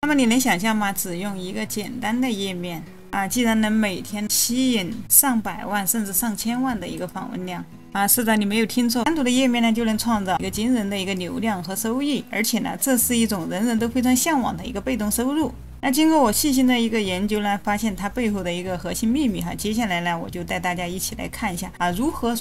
那么你能想象吗？只用一个简单的页面既然能每天吸引上百万甚至上千万的一个访问量是的，你没有听错，单独的页面呢就能创造一个惊人的一个流量和收益，而且呢，这是一种人人都非常向往的一个被动收入。那经过我细心的一个研究呢，发现它背后的一个核心秘密接下来呢，我就带大家一起来看一下如何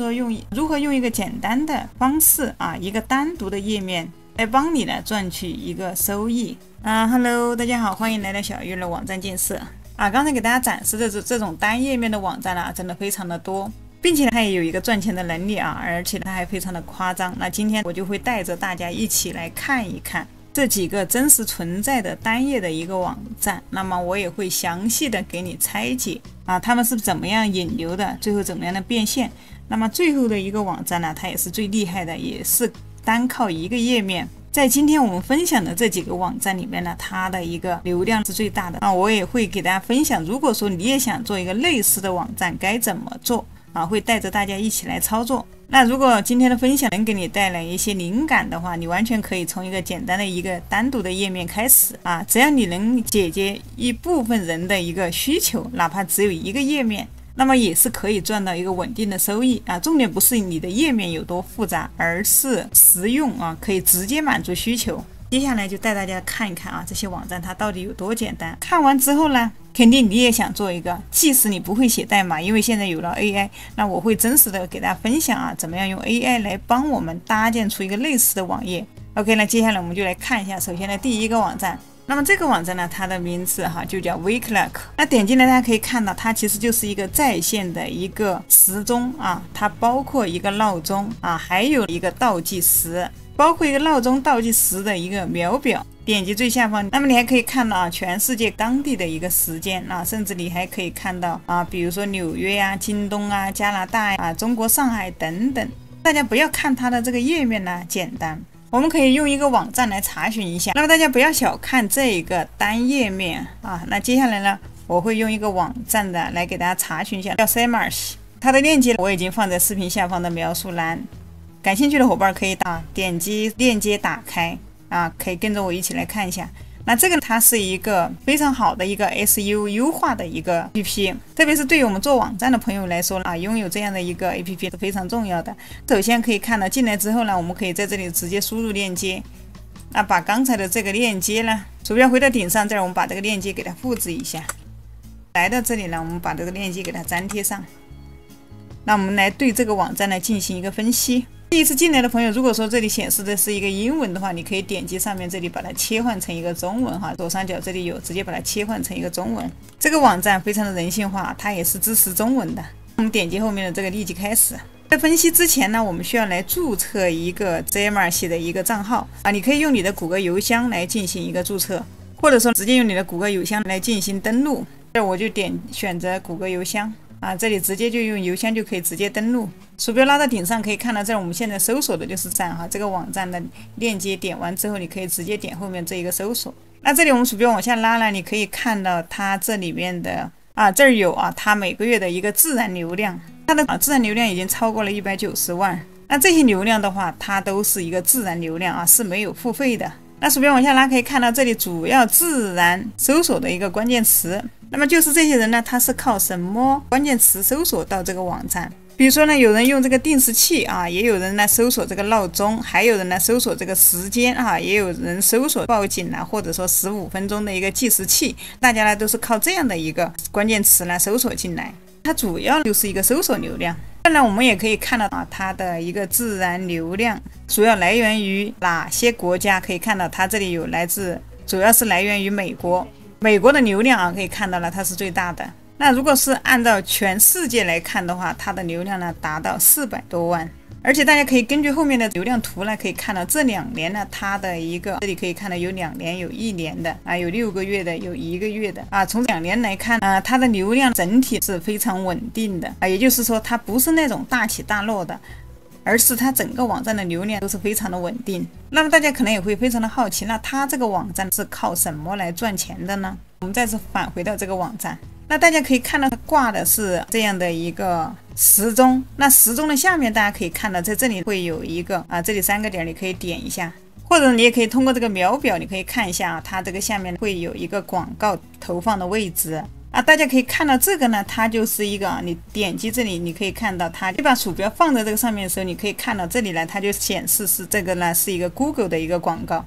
用一个简单的方式一个单独的页面来帮你呢赚取一个收益Hello， 大家好，欢迎来到小鱼的网站建设刚才给大家展示的这种单页面的网站真的非常的多，并且它也有一个赚钱的能力而且它还非常的夸张。那今天我就会带着大家一起来看一看这几个真实存在的单页的一个网站，那么我也会详细的给你拆解他们是怎么样引流的，最后怎么样的变现。那么最后的一个网站呢，它也是最厉害的，也是单靠一个页面。在今天我们分享的这几个网站里面呢，它的一个流量是最大的我也会给大家分享，如果说你也想做一个类似的网站该怎么做会带着大家一起来操作。那如果今天的分享能给你带来一些灵感的话，你完全可以从一个简单的一个单独的页面开始只要你能解决一部分人的一个需求，哪怕只有一个页面，那么也是可以赚到一个稳定的收益重点不是你的页面有多复杂，而是实用可以直接满足需求。接下来就带大家看一看这些网站它到底有多简单。看完之后呢，肯定你也想做一个，即使你不会写代码，因为现在有了 AI， 那我会真实的给大家分享怎么样用 AI 来帮我们搭建出一个类似的网页。 OK， 那接下来我们就来看一下首先的第一个网站。那么这个网站呢，它的名字就叫 Wake-Lock。 那点进来大家可以看到，它其实就是一个在线的一个时钟它包括一个闹钟还有一个倒计时，包括一个闹钟倒计时的一个秒表。点击最下方，那么你还可以看到全世界当地的一个时间甚至你还可以看到比如说纽约京东加拿大中国上海等等。大家不要看它的这个页面简单，我们可以用一个网站来查询一下。那么大家不要小看这个单页面那接下来呢，我会用一个网站的来给大家查询一下，叫 Semarch。 它的链接我已经放在视频下方的描述栏，感兴趣的伙伴可以点击链接打开可以跟着我一起来看一下。那这个它是一个非常好的一个 SEO 优化的一个 APP， 特别是对于我们做网站的朋友来说拥有这样的一个 APP 是非常重要的。首先可以看到进来之后呢，我们可以在这里直接输入链接把刚才的这个链接呢，鼠标回到顶上，这儿我们把这个链接给它复制一下，来到这里呢，我们把这个链接给它粘贴上。那我们来对这个网站呢进行一个分析。第一次进来的朋友，如果说这里显示的是一个英文的话，你可以点击上面这里把它切换成一个中文左上角这里有，直接把它切换成一个中文。这个网站非常的人性化，它也是支持中文的。我们点击后面的这个立即开始。在分析之前呢，我们需要来注册一个 Semarch 的一个账号你可以用你的谷歌邮箱来进行一个注册，或者说直接用你的谷歌邮箱来进行登录。这我就选择谷歌邮箱这里直接就用邮箱就可以直接登录。鼠标拉到顶上可以看到，这我们现在搜索的就是这个网站的链接，点完之后你可以直接点后面这一个搜索。那这里我们鼠标往下拉呢，你可以看到它这里面的这儿有它每个月的一个自然流量，它的自然流量已经超过了190万。那这些流量的话，它都是一个自然流量是没有付费的。那鼠标往下拉可以看到，这里主要自然搜索的一个关键词，那么就是这些人呢，他是靠什么关键词搜索到这个网站？比如说呢，有人用这个定时器也有人呢搜索这个闹钟，还有人呢搜索这个时间也有人搜索报警或者说15分钟的一个计时器，大家呢都是靠这样的一个关键词来搜索进来，它主要就是一个搜索流量。当然我们也可以看到它的一个自然流量主要来源于哪些国家，可以看到它这里有主要是来源于美国的流量可以看到了它是最大的。那如果是按照全世界来看的话，它的流量呢达到400多万。而且大家可以根据后面的流量图呢，可以看到这2年呢，它的一个这里可以看到有2年、有1年的有6个月的、有1个月的从2年来看它的流量整体是非常稳定的也就是说它不是那种大起大落的，而是它整个网站的流量都是非常的稳定。那么大家可能也会非常的好奇，那它这个网站是靠什么来赚钱的呢？我们再次返回到这个网站，那大家可以看到它挂的是这样的一个时钟，那时钟的下面大家可以看到在这里会有一个这里3个点你可以点一下，或者你也可以通过这个秒表，你可以看一下啊，它这个下面会有一个广告投放的位置啊，大家可以看到这个呢，它就是一个你点击这里，你可以看到它，你把鼠标放在这个上面的时候，你可以看到这里呢，它就显示是这个呢是一个 Google 的一个广告。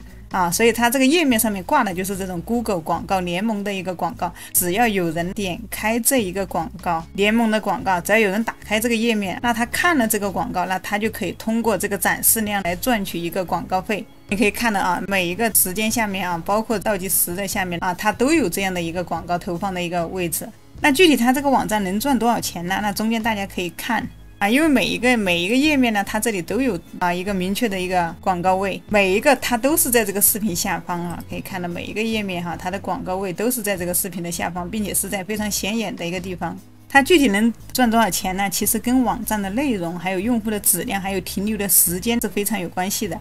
所以它这个页面上面挂的就是这种 Google 广告联盟的一个广告，只要有人点开这一个广告联盟的广告，只要有人打开这个页面，那他看了这个广告，那他就可以通过这个展示量来赚取一个广告费。你可以看到啊，每一个时间下面啊，包括倒计时的下面啊，它都有这样的一个广告投放的一个位置。那具体它这个网站能赚多少钱呢？那中间大家可以看因为每一个页面呢，它这里都有一个明确的一个广告位，每一个它都是在这个视频下方可以看到每一个页面它的广告位都是在这个视频的下方，并且是在非常显眼的一个地方。它具体能赚多少钱呢？其实跟网站的内容、还有用户的质量、还有停留的时间是非常有关系的。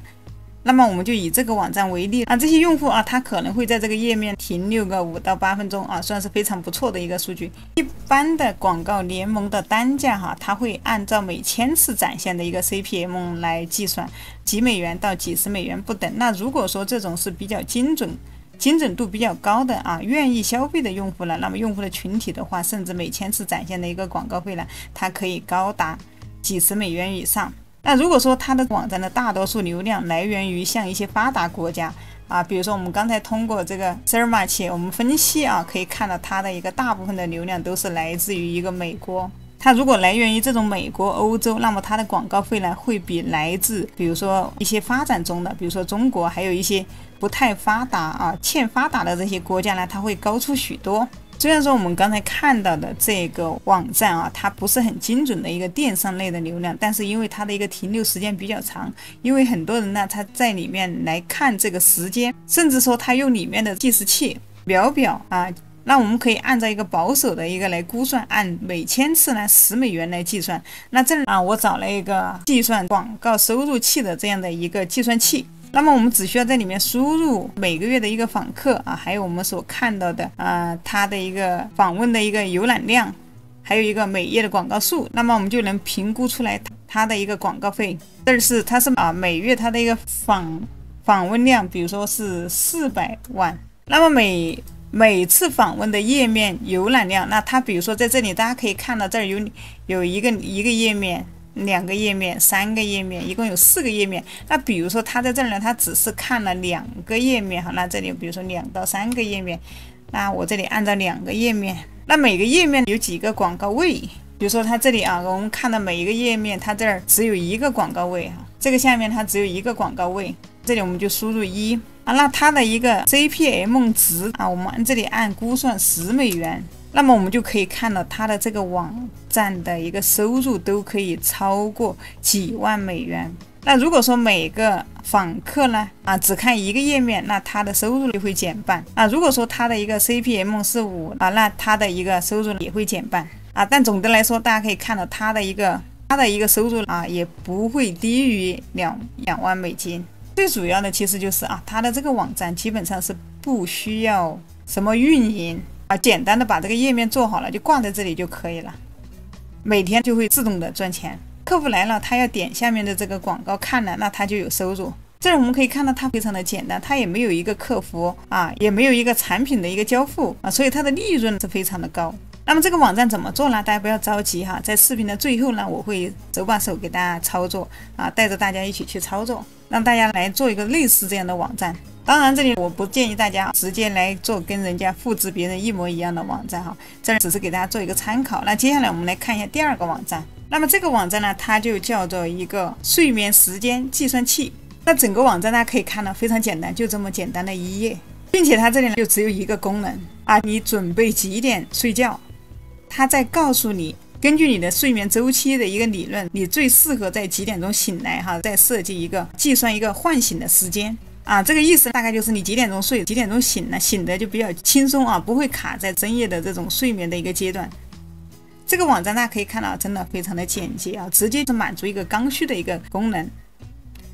那么我们就以这个网站为例这些用户他可能会在这个页面停留个5到8分钟算是非常不错的一个数据。一般的广告联盟的单价它会按照每1000次展现的一个 CPM 来计算，几美元到几十美元不等。那如果说这种是比较精准度比较高的愿意消费的用户了，那么用户的群体的话，甚至每1000次展现的一个广告费呢，它可以高达几十美元以上。那如果说它的网站的大多数流量来源于像一些发达国家比如说我们刚才通过这个 Search 我们分析可以看到它的一个大部分的流量都是来自于一个美国。它如果来源于这种美国、欧洲，那么它的广告费呢会比来自比如说一些发展中的，比如说中国，还有一些不太发达欠发达的这些国家呢，它会高出许多。虽然说我们刚才看到的这个网站它不是很精准的一个电商类的流量，但是因为它的一个停留时间比较长，因为很多人呢他在里面来看这个时间，甚至说他用里面的计时器秒表那我们可以按照一个保守的一个来估算，按每1000次呢10美元来计算。那这我找了一个计算广告收入器的这样的一个计算器。那么我们只需要在里面输入每个月的一个访客还有我们所看到的它的一个访问的一个浏览量，还有一个每页的广告数，那么我们就能评估出来它的一个广告费。它是每月它的一个访问量，比如说是400万，那么每次访问的页面浏览量，那它比如说在这里大家可以看到这儿有一个页面、2个页面、3个页面，一共有4个页面。那比如说他在这儿呢，他只是看了2个页面那这里比如说2到3个页面，那我这里按照2个页面，那每个页面有几个广告位，比如说它这里我们看到每一个页面它这儿只有1个广告位这个下面它只有1个广告位，这里我们就输入1那它的一个 CPM 值我们这里按估算10美元，那么我们就可以看到它的这个网站的一个收入都可以超过几万美元。那如果说每个访客呢只看1个页面，那它的收入就会减半如果说它的一个 CPM 是5那它的一个收入也会减半但总的来说大家可以看到它的一个收入也不会低于2万美金。最主要的其实就是它的这个网站基本上是不需要什么运营简单的把这个页面做好了就挂在这里就可以了，每天就会自动的赚钱。客户来了他要点下面的这个广告看了，那他就有收入。这儿我们可以看到它非常的简单，它也没有一个客服也没有一个产品的一个交付所以它的利润是非常的高。那么这个网站怎么做呢？大家不要着急在视频的最后呢，我会手把手给大家操作带着大家一起去操作，让大家来做一个类似这样的网站。当然这里我不建议大家直接来做跟人家复制别人一模一样的网站这只是给大家做一个参考。那接下来我们来看一下第2个网站。那么这个网站呢，它就叫做一个睡眠时间计算器。那整个网站大家可以看到非常简单，就这么简单的一页，并且它这里呢就只有一个功能你准备几点睡觉，它在告诉你根据你的睡眠周期的一个理论，你最适合在几点钟醒来再设计计算一个唤醒的时间这个意思大概就是你几点钟睡，几点钟醒呢，醒的就比较轻松不会卡在深夜的这种睡眠的一个阶段。这个网站大家可以看到真的非常的简洁直接是满足一个刚需的一个功能。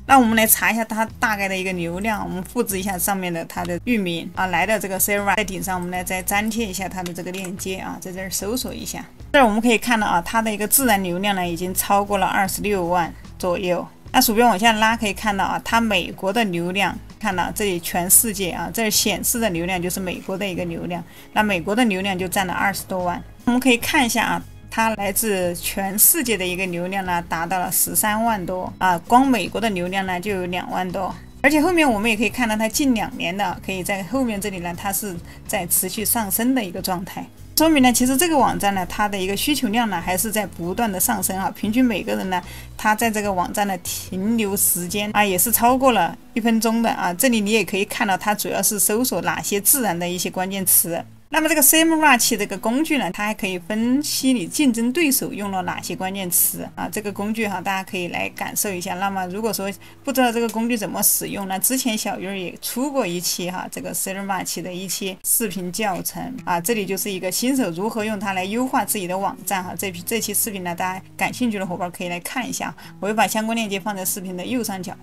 那我们来查一下它大概的一个流量，我们复制一下上面的它的域名来到这个 server 在顶上，我们来再粘贴一下它的这个链接在这儿搜索一下。这儿我们可以看到它的一个自然流量呢已经超过了26万左右那鼠标往下拉可以看到啊，它美国的流量，看到这里全世界啊，这显示的流量就是美国的一个流量，那美国的流量就占了20多万。我们可以看一下啊，它来自全世界的一个流量呢，达到了13万多啊，光美国的流量呢就有2万多。而且后面我们也可以看到，它近2年的可以在后面这里呢，它是在持续上升的一个状态，说明呢，其实这个网站呢，它的一个需求量呢，还是在不断的上升啊。平均每个人呢，他在这个网站的停留时间啊，也是超过了1分钟的啊。这里你也可以看到，它主要是搜索哪些自然的一些关键词。那么这个 SEMrush 这个工具呢，它还可以分析你竞争对手用了哪些关键词啊。这个工具哈，大家可以来感受一下。那么如果说不知道这个工具怎么使用呢，之前小鱼儿也出过一期哈，这个 SEMrush 的一些视频教程啊。这里就是一个新手如何用它来优化自己的网站哈。这期视频呢，大家感兴趣的伙伴可以来看一下，我会把相关链接放在视频的右上角。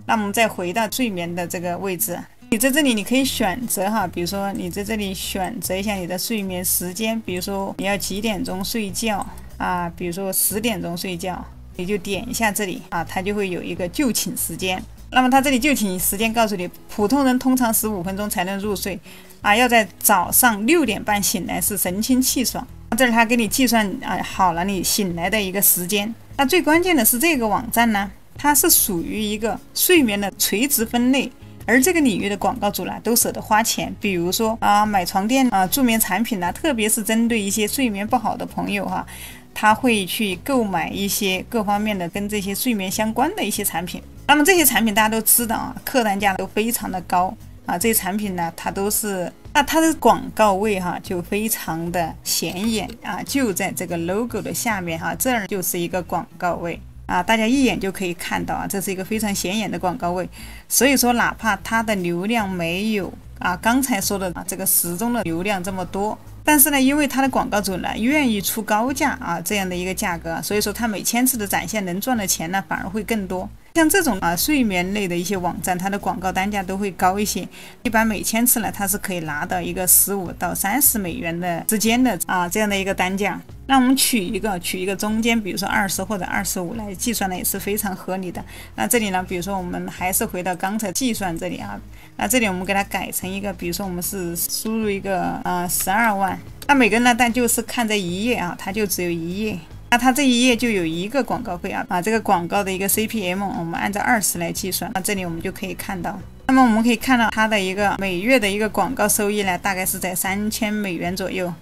那我们再回到睡眠的这个位置。你在这里，你可以选择哈，比如说你在这里选择一下你的睡眠时间，比如说你要几点钟睡觉啊，比如说10点钟睡觉，你就点一下这里啊，它就会有一个就寝时间。那么它这里就寝时间告诉你，普通人通常15分钟才能入睡啊，要在早上6点半醒来是神清气爽。这里它给你计算啊好了你醒来的一个时间。那最关键的是这个网站呢，它是属于一个睡眠的垂直分类。而这个领域的广告主呢，都舍得花钱，比如说啊，买床垫啊、助眠产品特别是针对一些睡眠不好的朋友哈，他会去购买一些各方面的跟这些睡眠相关的一些产品。那么这些产品大家都知道啊，客单价都非常的高啊，这些产品呢，它都是它的广告位哈就非常的显眼啊，就在这个 logo 的下面哈，这儿就是一个广告位。啊，大家一眼就可以看到啊，这是一个非常显眼的广告位。所以说，哪怕它的流量没有啊刚才说的这个时钟的流量这么多，但是呢，因为它的广告主呢愿意出高价啊这样的一个价格，所以说它每1000次的展现能赚的钱呢反而会更多。像这种睡眠类的一些网站，它的广告单价都会高一些，一般每1000次呢，它是可以拿到一个15到30美元的之间的这样的一个单价。那我们取一个中间，比如说20或者25来计算呢，也是非常合理的。那这里呢，比如说我们还是回到刚才计算这里啊，那这里我们给它改成一个，比如说我们是输入一个12万，那每个人呢，但就是看这一页啊，它就只有一页。那它这一页就有一个广告费啊，这个广告的一个 CPM 我们按照20来计算，那这里我们就可以看到，那么我们可以看到它的一个每月的一个广告收益呢，大概是在3000美元左右，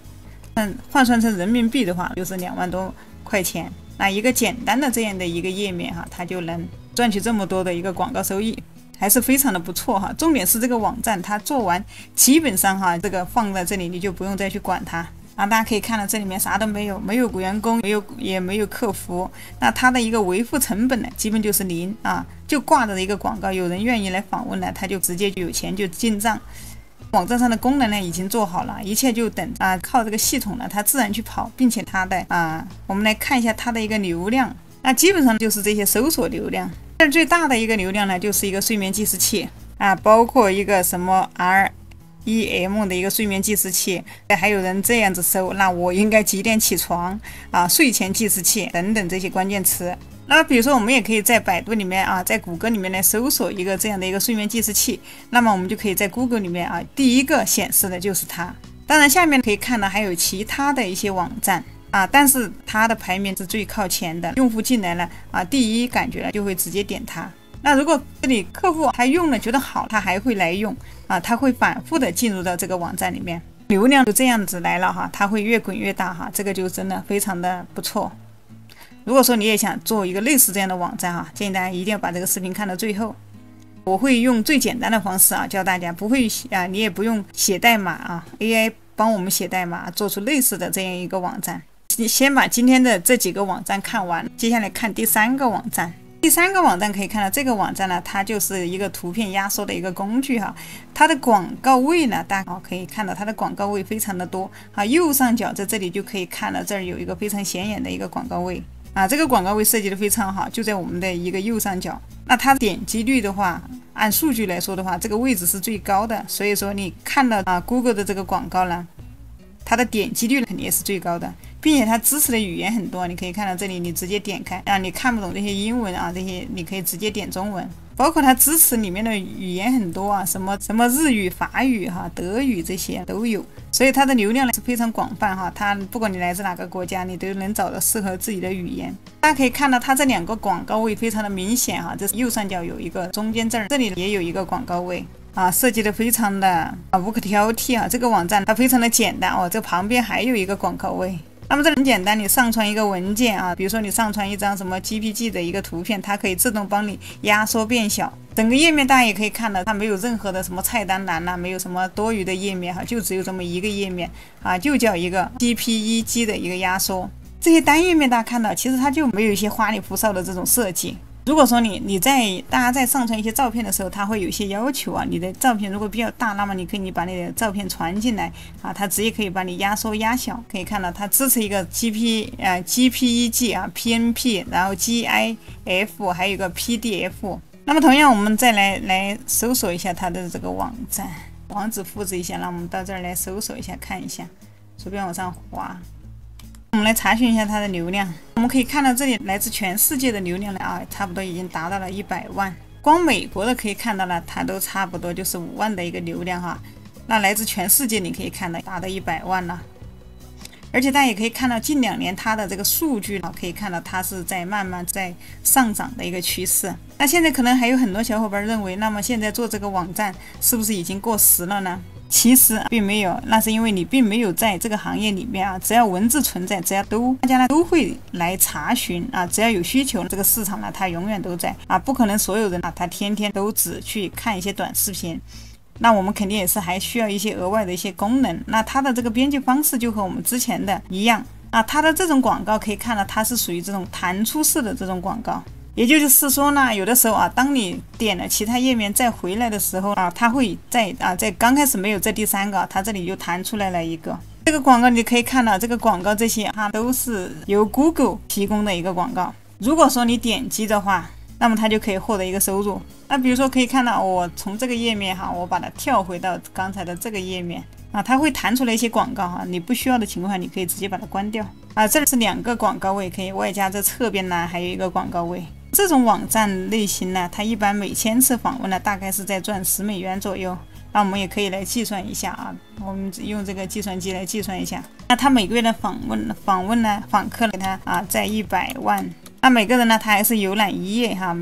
换算成人民币的话就是2万多块钱。那一个简单的这样的一个页面哈，它就能赚取这么多的一个广告收益，还是非常的不错哈。重点是这个网站它做完，基本上哈，这个放在这里你就不用再去管它。大家可以看到这里面啥都没有，没有员工，也没有客服，那它的一个维护成本呢，基本就是0啊，就挂着一个广告，有人愿意来访问呢，它就直接就有钱就进账。网站上的功能呢已经做好了，一切就等靠这个系统呢，它自然去跑，并且它的我们来看一下它的一个流量，那基本上就是这些搜索流量。但最大的一个流量呢，就是一个睡眠计时器包括一个什么REM 的一个睡眠计时器，还有人这样子搜，那我应该几点起床睡前计时器等等这些关键词。那比如说我们也可以在百度里面在谷歌里面来搜索一个这样的一个睡眠计时器，那么我们就可以在 Google 里面第一个显示的就是它。当然下面可以看到还有其他的一些网站但是它的排名是最靠前的，用户进来了第一感觉就会直接点它。那如果这里客户还用了觉得好，他还会来用他会反复的进入到这个网站里面，流量就这样子来了它会越滚越大这个就真的非常的不错。如果说你也想做一个类似这样的网站建议大家一定要把这个视频看到最后。我会用最简单的方式教大家，不会你也不用写代码AI 帮我们写代码做出类似的这样一个网站。你先把今天的这几个网站看完，接下来看第3个网站。第3个网站可以看到，这个网站呢，它就是一个图片压缩的一个工具它的广告位呢，大家可以看到它的广告位非常的多右上角在这里就可以看到，这儿有一个非常显眼的一个广告位这个广告位设计的非常好，就在我们的一个右上角。那它点击率的话，按数据来说的话，这个位置是最高的，所以说你看到Google 的这个广告呢，它的点击率肯定也是最高的。并且它支持的语言很多。你可以看到这里，你直接点开啊，你看不懂这些英文啊，这些你可以直接点中文。包括它支持里面的语言很多啊，什么日语、法语哈、德语这些都有，所以它的流量呢是非常广泛哈。它不管你来自哪个国家，你都能找到适合自己的语言。大家可以看到它这2个广告位非常的明显哈，这是右上角有一个，中间这里也有一个广告位。设计的非常的无可挑剔啊！这个网站它非常的简单哦，这旁边还有一个广告位。那么这很简单，你上传一个文件啊，比如说你上传一张什么 GPG 的一个图片，它可以自动帮你压缩变小。整个页面大家也可以看到，它没有任何的什么菜单栏没有什么多余的页面哈，就只有这么一个页面啊，就叫一个 JPEG 的一个压缩。这些单页面大家看到，其实它就没有一些花里胡哨的这种设计。如果说大家在上传一些照片的时候，它会有一些要求啊。你的照片如果比较大，那么你把你的照片传进来啊，它直接可以把你压缩压小。可以看到它支持一个 JPEG 啊 PNP， 然后 GIF， 还有一个 PDF。那么同样我们再来搜索一下它的这个网站，网址复制一下，让我们到这儿来搜索一下看一下，随便往上滑。我们来查询一下它的流量，我们可以看到这里来自全世界的流量呢差不多已经达到了100万。光美国的可以看到了，它都差不多就是5万的一个流量哈。那来自全世界你可以看到达到100万了。而且大家也可以看到近2年它的这个数据可以看到它是在慢慢在上涨的一个趋势。那现在可能还有很多小伙伴认为，那么现在做这个网站是不是已经过时了呢？其实并没有，那是因为你并没有在这个行业里面啊，只要文字存在，只要大家都会来查询啊，只要有需求，这个市场呢它永远都在啊，不可能所有人他天天都只去看一些短视频。那我们肯定也是还需要一些额外的一些功能。那它的这个编辑方式就和我们之前的一样啊，它的这种广告可以看到它是属于这种弹出式的这种广告。也就是说呢，有的时候啊，当你点了其他页面再回来的时候啊，它会在刚开始没有这第3个，它这里就弹出来了一个。这个广告你可以看到，这个广告这些它都是由 Google 提供的一个广告。如果说你点击的话，那么它就可以获得一个收入。那比如说可以看到，我从这个页面哈，我把它跳回到刚才的这个页面啊，它会弹出来一些广告哈，你不需要的情况下，你可以直接把它关掉啊。这里是2个广告位，可以外加这侧边呢还有一个广告位。这种网站类型呢，它一般每1000次访问呢，大概是在赚10美元左右。那我们也可以来计算一下啊，我们用这个计算机来计算一下。那它每个月的访问呢，访客给它在100万。那每个人呢，他还是浏览1页哈，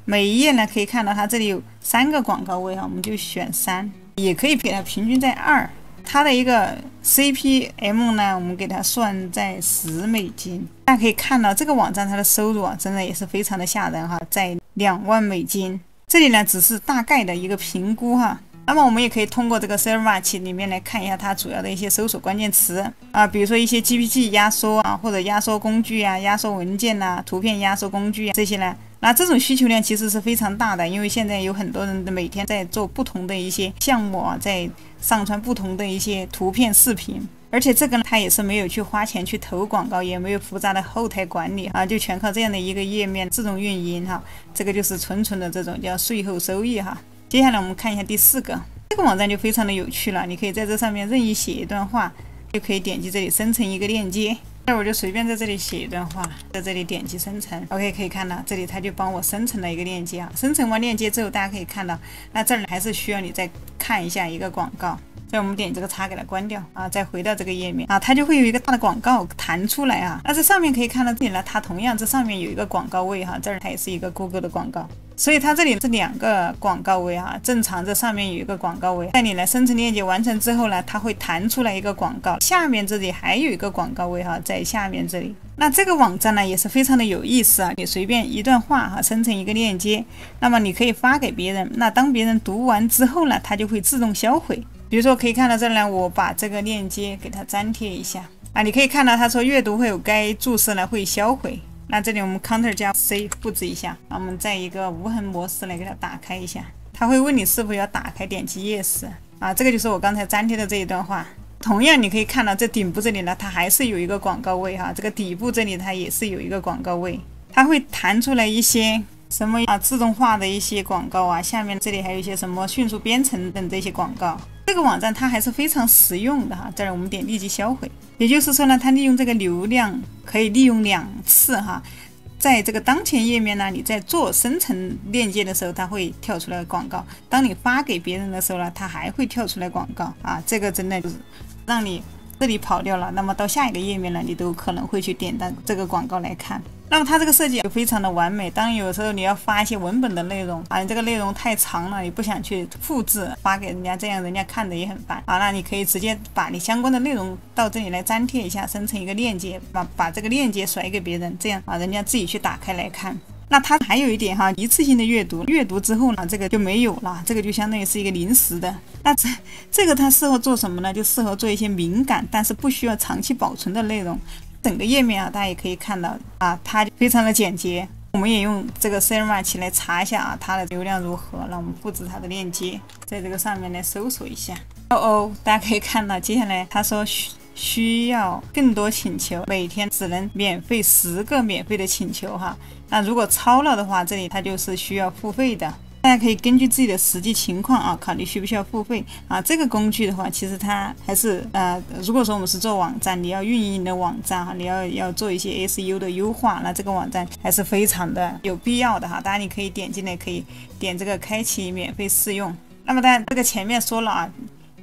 每一页呢可以看到它这里有3个广告位哈，我们就选3，也可以给它平均在2。它的一个 CPM 呢，我们给它算在10美金。大家可以看到这个网站它的收入啊，真的也是非常的吓人哈，在2万美金。这里呢只是大概的一个评估哈。那么我们也可以通过这个 Search 里面来看一下它主要的一些搜索关键词啊，比如说一些 GPT 压缩啊，或者压缩工具啊、压缩文件呐、图片压缩工具啊这些呢。那这种需求量其实是非常大的，因为现在有很多人每天在做不同的一些项目啊，在上传不同的一些图片、视频。而且这个呢，它也是没有去花钱去投广告，也没有复杂的后台管理啊，就全靠这样的一个页面自动运营哈。这个就是纯的这种叫税后收益哈。接下来我们看一下第4个，这个网站就非常的有趣了，你可以在这上面任意写一段话，就可以点击这里生成一个链接。那我就随便在这里写一段话，在这里点击生成 ，OK， 可以看到这里它就帮我生成了一个链接啊。生成完链接之后，大家可以看到，那这儿还是需要你再看一下一个广告。所以我们点这个叉给它关掉啊，再回到这个页面啊，它就会有一个大的广告弹出来啊。那这上面可以看到这里呢，它同样这上面有一个广告位哈，这儿它也是一个 Google 的广告。所以它这里这2个广告位啊，正常这上面有一个广告位，在你来生成链接完成之后呢，它会弹出来一个广告，下面这里还有一个广告位哈，在下面这里。那这个网站呢也是非常的有意思啊，你随便一段话哈，生成一个链接，那么你可以发给别人，那当别人读完之后呢，它就会自动销毁。比如说可以看到这儿呢，我把这个链接给它粘贴一下啊，你可以看到它说阅读会有该注释呢会销毁。那这里我们 Ctrl 加 C 复制一下，那我们在一个无痕模式来给它打开一下，它会问你是否要打开，点击 Yes 啊，这个就是我刚才粘贴的这一段话。同样你可以看到这顶部这里呢，它还是有一个广告位哈，这个底部这里它也是有一个广告位，它会弹出来一些什么自动化的一些广告啊，下面这里还有一些什么迅速编程等这些广告。这个网站它还是非常实用的哈。这儿我们点立即销毁，也就是说呢，它利用这个流量可以利用2次哈。在这个当前页面呢，你在做生成链接的时候，它会跳出来广告；当你发给别人的时候呢，它还会跳出来广告啊。这个真的就是让你这里跑掉了，那么到下一个页面呢，你都可能会去点到这个广告来看。那么它这个设计就非常的完美。当然有时候你要发一些文本的内容啊，你这个内容太长了，你不想去复制发给人家，这样人家看的也很烦啊。那你可以直接把你相关的内容到这里来粘贴一下，生成一个链接，把这个链接甩给别人，这样啊人家自己去打开来看。那它还有一点哈，一次性的阅读，阅读之后呢，这个就没有了，这个就相当于是一个临时的。那这个它适合做什么呢？就适合做一些敏感但是不需要长期保存的内容。整个页面啊，大家也可以看到啊，它非常的简洁。我们也用这个 Search 来查一下啊，它的流量如何。让我们复制它的链接，在这个上面来搜索一下。大家可以看到，接下来他说需要更多请求，每天只能免费10个免费的请求哈。那如果超了的话，这里它就是需要付费的。大家可以根据自己的实际情况啊，考虑需不需要付费啊。这个工具的话，其实它还是如果说我们是做网站，你要运营你的网站哈，你要做一些 SEO 的优化，那这个网站还是非常的有必要的哈。当然你可以点进来，可以点这个开启免费试用。那么当然这个前面说了啊，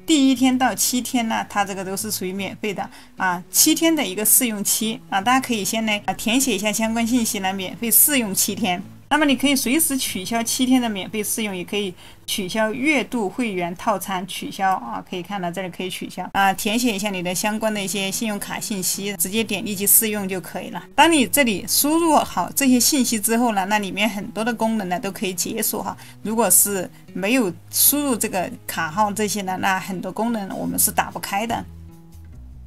第1天到7天呢，它这个都是属于免费的啊，7天的一个试用期啊，大家可以先来填写一下相关信息来免费试用7天。那么你可以随时取消7天的免费试用，也可以取消月度会员套餐，取消啊，可以看到这里可以取消啊，填写一下你的相关的一些信用卡信息，直接点立即试用就可以了。当你这里输入好这些信息之后呢，那里面很多的功能呢都可以解锁哈。如果是没有输入这个卡号这些呢，那很多功能我们是打不开的。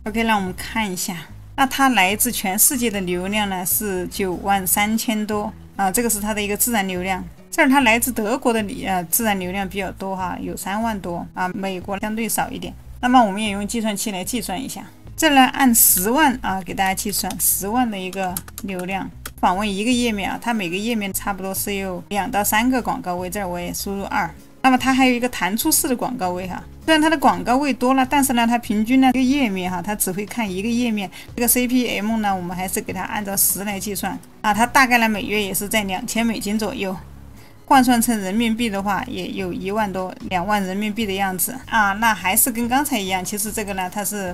OK， 让我们看一下，那它来自全世界的流量呢是93000多。这个是它的一个自然流量，这儿它来自德国的自然流量比较多哈，有3万多啊，美国相对少一点。那么我们也用计算器来计算一下，这儿呢按10万啊给大家计算10万的一个流量，访问一个页面啊，它每个页面差不多是有2到3个广告位，这儿我也输入2。那么它还有一个弹出式的广告位哈，虽然它的广告位多了，但是呢它平均呢一个页面哈，它只会看一个页面。这个 CPM 呢，我们还是给它按照10来计算啊，它大概呢每月也是在2000美金左右，换算成人民币的话也有1万多2万人民币的样子啊。那还是跟刚才一样，其实这个呢它是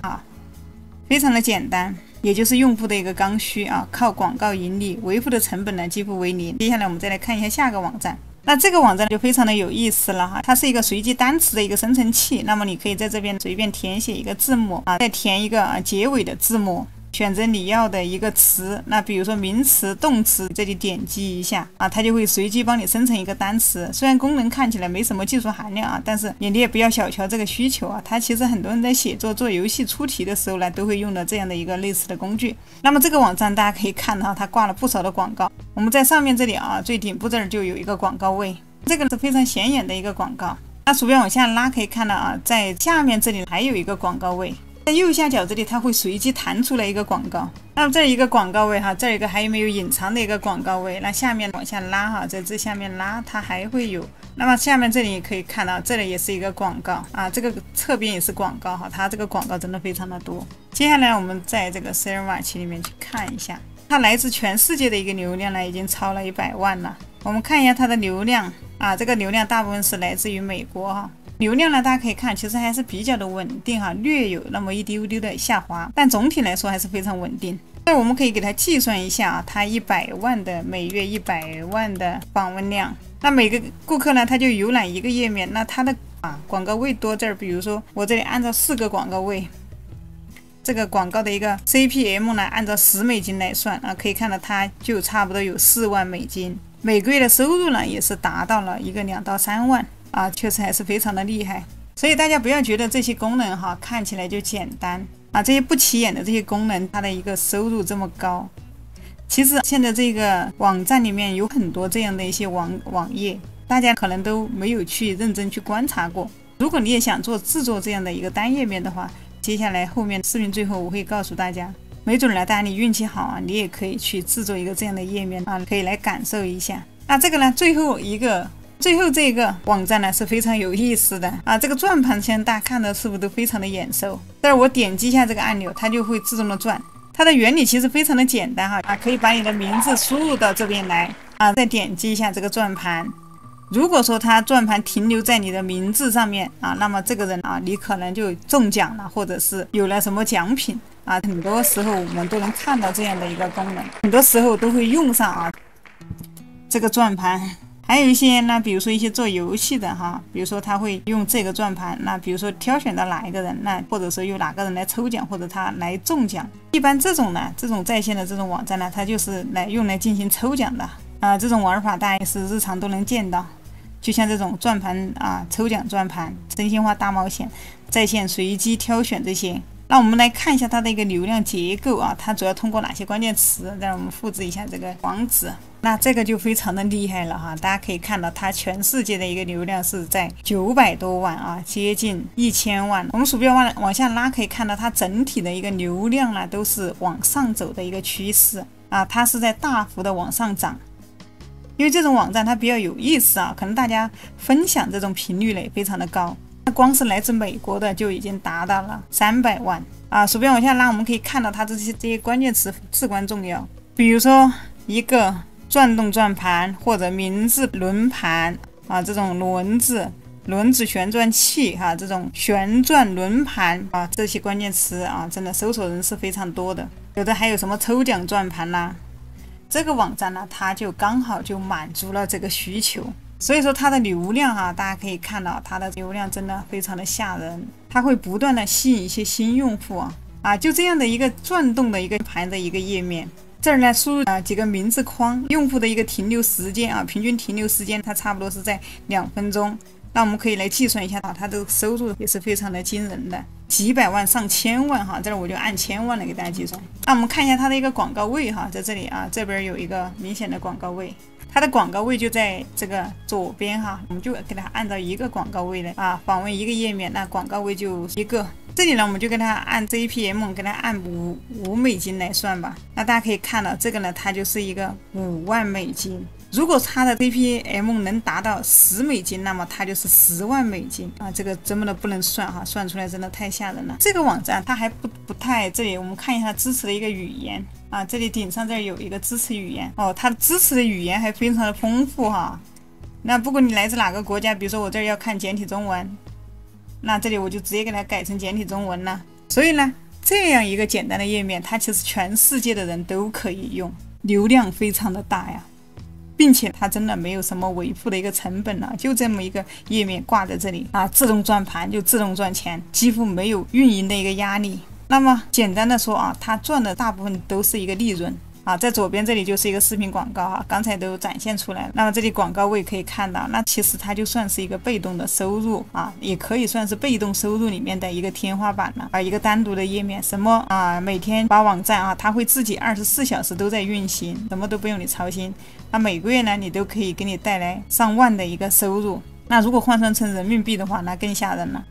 非常的简单，也就是用户的一个刚需啊，靠广告盈利，维护的成本呢几乎为0。接下来我们再来看一下下个网站。那这个网站就非常的有意思了哈，它是一个随机单词的一个生成器。那么你可以在这边随便填写一个字母啊，再填一个结尾的字母，选择你要的一个词。那比如说名词、动词，这里点击一下啊，它就会随机帮你生成一个单词。虽然功能看起来没什么技术含量啊，但是你也不要小瞧这个需求啊。它其实很多人在写作、做游戏出题的时候呢，都会用到这样的一个类似的工具。那么这个网站大家可以看到，它挂了不少的广告。我们在上面这里啊，最顶部这儿就有一个广告位，这个是非常显眼的一个广告。那鼠标往下拉可以看到啊，在下面这里还有一个广告位，在右下角这里它会随机弹出来一个广告。那么这一个广告位哈，这一个还有没有隐藏的一个广告位？那下面往下拉哈，在这下面拉它还会有。那么下面这里可以看到，这里也是一个广告啊，这个侧边也是广告哈，它这个广告真的非常的多。接下来我们在这个 Search 里面去看一下。它来自全世界的一个流量呢，已经超了100万了。我们看一下它的流量啊，这个流量大部分是来自于美国哈。流量呢，大家可以看，其实还是比较的稳定哈，略有那么一丢丢的下滑，但总体来说还是非常稳定。那我们可以给它计算一下啊，它100万的每月100万的访问量，那每个顾客呢，他就浏览一个页面，那它的广告位多这儿，比如说我这里按照4个广告位。这个广告的一个 CPM 呢，按照10美金来算啊，可以看到它就差不多有4万美金，每个月的收入呢也是达到了一个2到3万啊，确实还是非常的厉害。所以大家不要觉得这些功能哈看起来就简单啊，这些不起眼的这些功能，它的一个收入这么高，其实现在这个网站里面有很多这样的一些网页，大家可能都没有去认真去观察过。如果你也想制作这样的一个单页面的话，接下来后面视频最后我会告诉大家，没准呢，大家你运气好啊，你也可以去制作一个这样的页面啊，可以来感受一下。那这个呢，最后一个最后这个网站呢是非常有意思的啊，这个转盘现在大家看的是不是都非常的眼熟？但是我点击一下这个按钮，它就会自动的转。它的原理其实非常的简单哈，可以把你的名字输入到这边来啊，再点击一下这个转盘。如果说它转盘停留在你的名字上面啊，那么这个人啊，你可能就中奖了，或者是有了什么奖品啊。很多时候我们都能看到这样的一个功能，很多时候都会用上啊这个转盘。还有一些呢，比如说一些做游戏的哈，比如说他会用这个转盘，那比如说挑选到哪一个人，那或者说由哪个人来抽奖，或者他来中奖。一般这种呢，这种在线的这种网站呢，它就是用来进行抽奖的啊。这种玩法大家是日常都能见到，就像这种转盘啊，抽奖转盘、真心话大冒险、在线随机挑选这些。那我们来看一下它的一个流量结构啊，它主要通过哪些关键词？让我们复制一下这个网址。那这个就非常的厉害了哈，大家可以看到它全世界的一个流量是在900多万啊，接近1000万。我们鼠标往下拉，可以看到它整体的一个流量呢都是往上走的一个趋势啊，它是在大幅的往上涨。因为这种网站它比较有意思啊，可能大家分享这种频率呢非常的高。光是来自美国的就已经达到了300万啊！鼠标往下拉，我们可以看到它这些关键词至关重要。比如说一个转动转盘或者名字轮盘啊，这种轮子旋转器哈，这种旋转轮盘啊，这些关键词啊，真的搜索人是非常多的。有的还有什么抽奖转盘啦，这个网站呢，它就刚好就满足了这个需求。所以说它的流量哈，大家可以看到它的流量真的非常的吓人，它会不断的吸引一些新用户啊，就这样的一个转动的一个盘的一个页面，这儿呢输入几个名字框，用户的一个停留时间啊，平均停留时间它差不多是在2分钟。那我们可以来计算一下啊，它这个收入也是非常的惊人的，几百万上千万哈，这儿我就按千万来给大家计算。那我们看一下它的一个广告位哈，在这里啊，这边有一个明显的广告位。它的广告位就在这个左边哈，我们就给它按照一个广告位来啊，访问一个页面，那广告位就一个。这里呢，我们就给它按 JPM， 给它按5美金来算吧。那大家可以看到，这个呢，它就是一个5万美金。如果它的 JPM 能达到10美金，那么它就是10万美金啊！这个真的不能算哈，算出来真的太吓人了。这个网站它还不太，这里我们看一下支持的一个语言啊，这里顶上这儿有一个支持语言哦，它支持的语言还非常的丰富哈。那不管你来自哪个国家，比如说我这儿要看简体中文，那这里我就直接给它改成简体中文了。所以呢，这样一个简单的页面，它其实全世界的人都可以用，流量非常的大呀。并且它真的没有什么维护的一个成本了，就这么一个页面挂在这里啊，自动转盘就自动赚钱，几乎没有运营的一个压力。那么简单的说啊，它赚的大部分都是一个利润啊，在左边这里就是一个视频广告啊，刚才都展现出来了。那么这里广告位可以看到，那其实它就算是一个被动的收入啊，也可以算是被动收入里面的一个天花板了啊，一个单独的页面。什么啊，每天把网站啊，它会自己24小时都在运行，什么都不用你操心。那每个月呢，你都可以给你带来上万的一个收入。那如果换算成人民币的话，那更吓人了。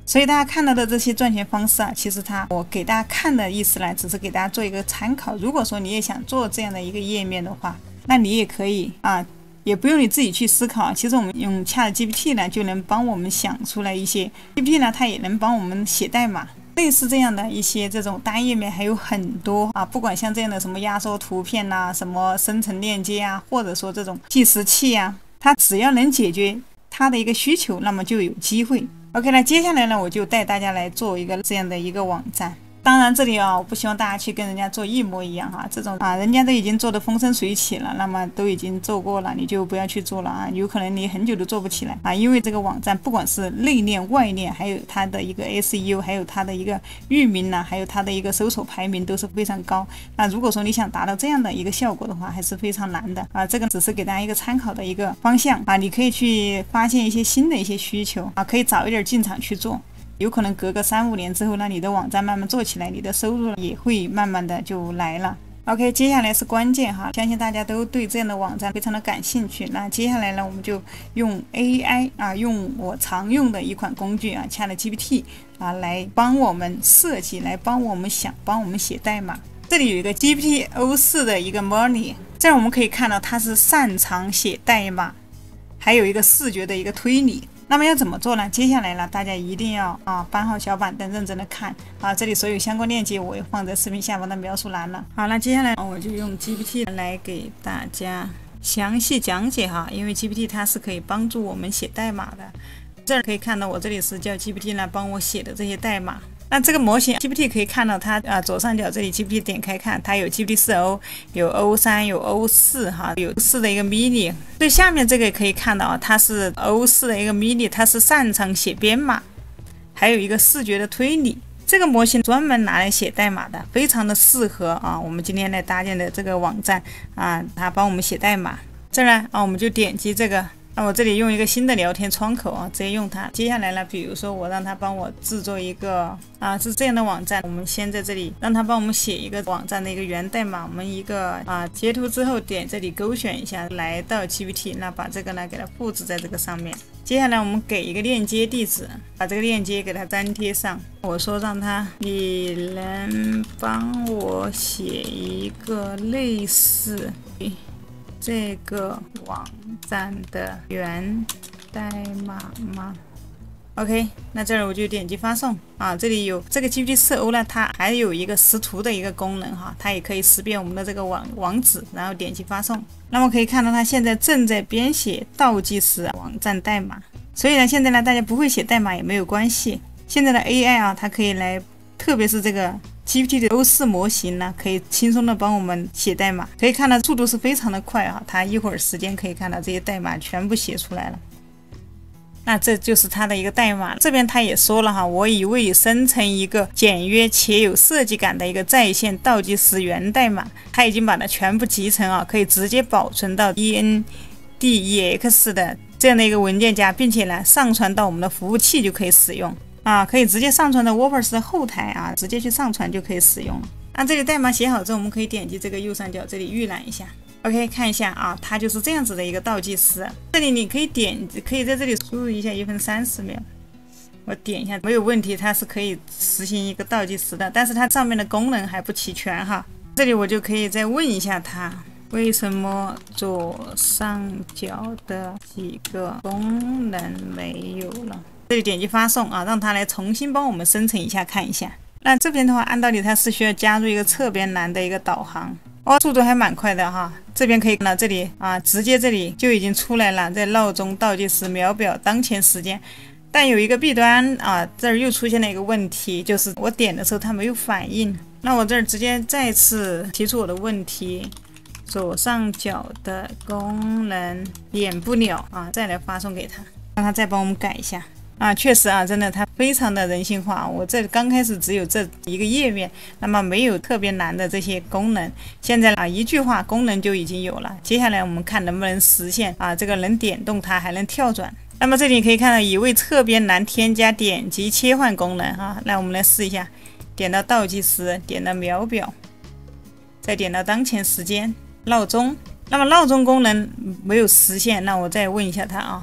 所以大家看到的这些赚钱方式啊，其实我给大家看的意思呢，只是给大家做一个参考。如果说你也想做这样的一个页面的话，那你也可以啊，也不用你自己去思考。其实我们用 ChatGPT 呢，就能帮我们想出来一些 GPT 呢，它也能帮我们写代码。类似这样的一些这种单页面还有很多啊，不管像这样的什么压缩图片呐、什么生成链接啊，或者说这种计时器啊，它只要能解决它的一个需求，那么就有机会。OK， 那接下来呢，我就带大家来做一个这样的一个网站。当然这里啊，我不希望大家去跟人家做一模一样哈，这种啊，人家都已经做得风生水起了，那么都已经做过了，你就不要去做了啊，有可能你很久都做不起来啊，因为这个网站不管是内链外链，还有它的一个 SEO， 还有它的一个域名呢，还有它的一个搜索排名都是非常高。那如果说你想达到这样的一个效果的话，还是非常难的啊，这个只是给大家一个参考的一个方向啊，你可以去发现一些新的一些需求啊，可以早一点进场去做。有可能隔个3、5年之后呢，你的网站慢慢做起来，你的收入也会慢慢的就来了。OK， 接下来是关键哈，相信大家都对这样的网站非常的感兴趣。那接下来呢，我们就用 AI 啊，用我常用的一款工具啊 ，ChatGPT 啊，来帮我们设计，来帮我们想，帮我们写代码。这里有一个 GPT-O4 的一个模拟，这样我们可以看到它是擅长写代码。还有一个视觉的一个推理。那么要怎么做呢？接下来呢，大家一定要搬好小板凳，认真的看这里所有相关链接我也放在视频下方的描述栏了。好，那接下来我就用 GPT 来给大家详细讲解因为 GPT 它是可以帮助我们写代码的。这儿可以看到我这里是叫 GPT 来帮我写的这些代码。那这个模型 GPT 可以看到它左上角这里 GPT 点开看，它有 GPT-4O， 有 O3， 有 O4 有4的一个 mini。最下面这个可以看到它是 O4 的一个 mini， 它是擅长写编码，还有一个视觉的推理。这个模型专门拿来写代码的，非常的适合我们今天来搭建的这个网站它帮我们写代码。这儿呢我们就点击这个。那我这里用一个新的聊天窗口直接用它。接下来呢，比如说我让它帮我制作一个是这样的网站，我们先在这里让它帮我们写一个网站的一个源代码。我们一个截图之后点这里勾选一下，来到 GPT， 那把这个呢给它复制在这个上面。接下来我们给一个链接地址，把这个链接给它粘贴上。我说让它你能帮我写一个类似这个网站的源代码吗 ？OK， 那这儿我就点击发送这里有这个 GPT-4O 呢，它还有一个识图的一个功能它也可以识别我们的这个网址，然后点击发送。那么可以看到它现在正在编写倒计时网站代码，所以呢，现在呢大家不会写代码也没有关系。现在的 AI 它可以来，特别是这个GPT 的 O4 模型呢，可以轻松的帮我们写代码，可以看到速度是非常的快它一会儿时间可以看到这些代码全部写出来了。那这就是它的一个代码。这边它也说了我已为你生成一个简约且有设计感的一个在线倒计时源代码，它已经把它全部集成可以直接保存到 ENDEX 的这样的一个文件夹，并且呢上传到我们的服务器就可以使用。可以直接上传到 WordPress 的后台直接去上传就可以使用了。那这里代码写好之后，我们可以点击这个右上角这里预览一下。OK， 看一下它就是这样子的一个倒计时。这里你可以在这里输入一下1分30秒，我点一下没有问题，它是可以实行一个倒计时的，但是它上面的功能还不齐全这里我就可以再问一下它，为什么左上角的几个功能没有了？这里点击发送让它来重新帮我们生成一下看一下。那这边的话按道理它是需要加入一个侧边栏的一个导航速度还蛮快的这边可以看到这里直接这里就已经出来了，在闹钟、倒计时、秒表、当前时间。但有一个弊端这儿又出现了一个问题，就是我点的时候它没有反应。那我这儿直接再次提出我的问题，左上角的功能点不了再来发送给他，让他再帮我们改一下。确实真的它非常的人性化。我这刚开始只有这一个页面，那么没有特别难的这些功能，现在一句话功能就已经有了。接下来我们看能不能实现这个能点动它还能跳转。那么这里可以看到已为侧边栏添加点击切换功能那我们来试一下，点到倒计时，点到秒表，再点到当前时间、闹钟。那么闹钟功能没有实现，那我再问一下它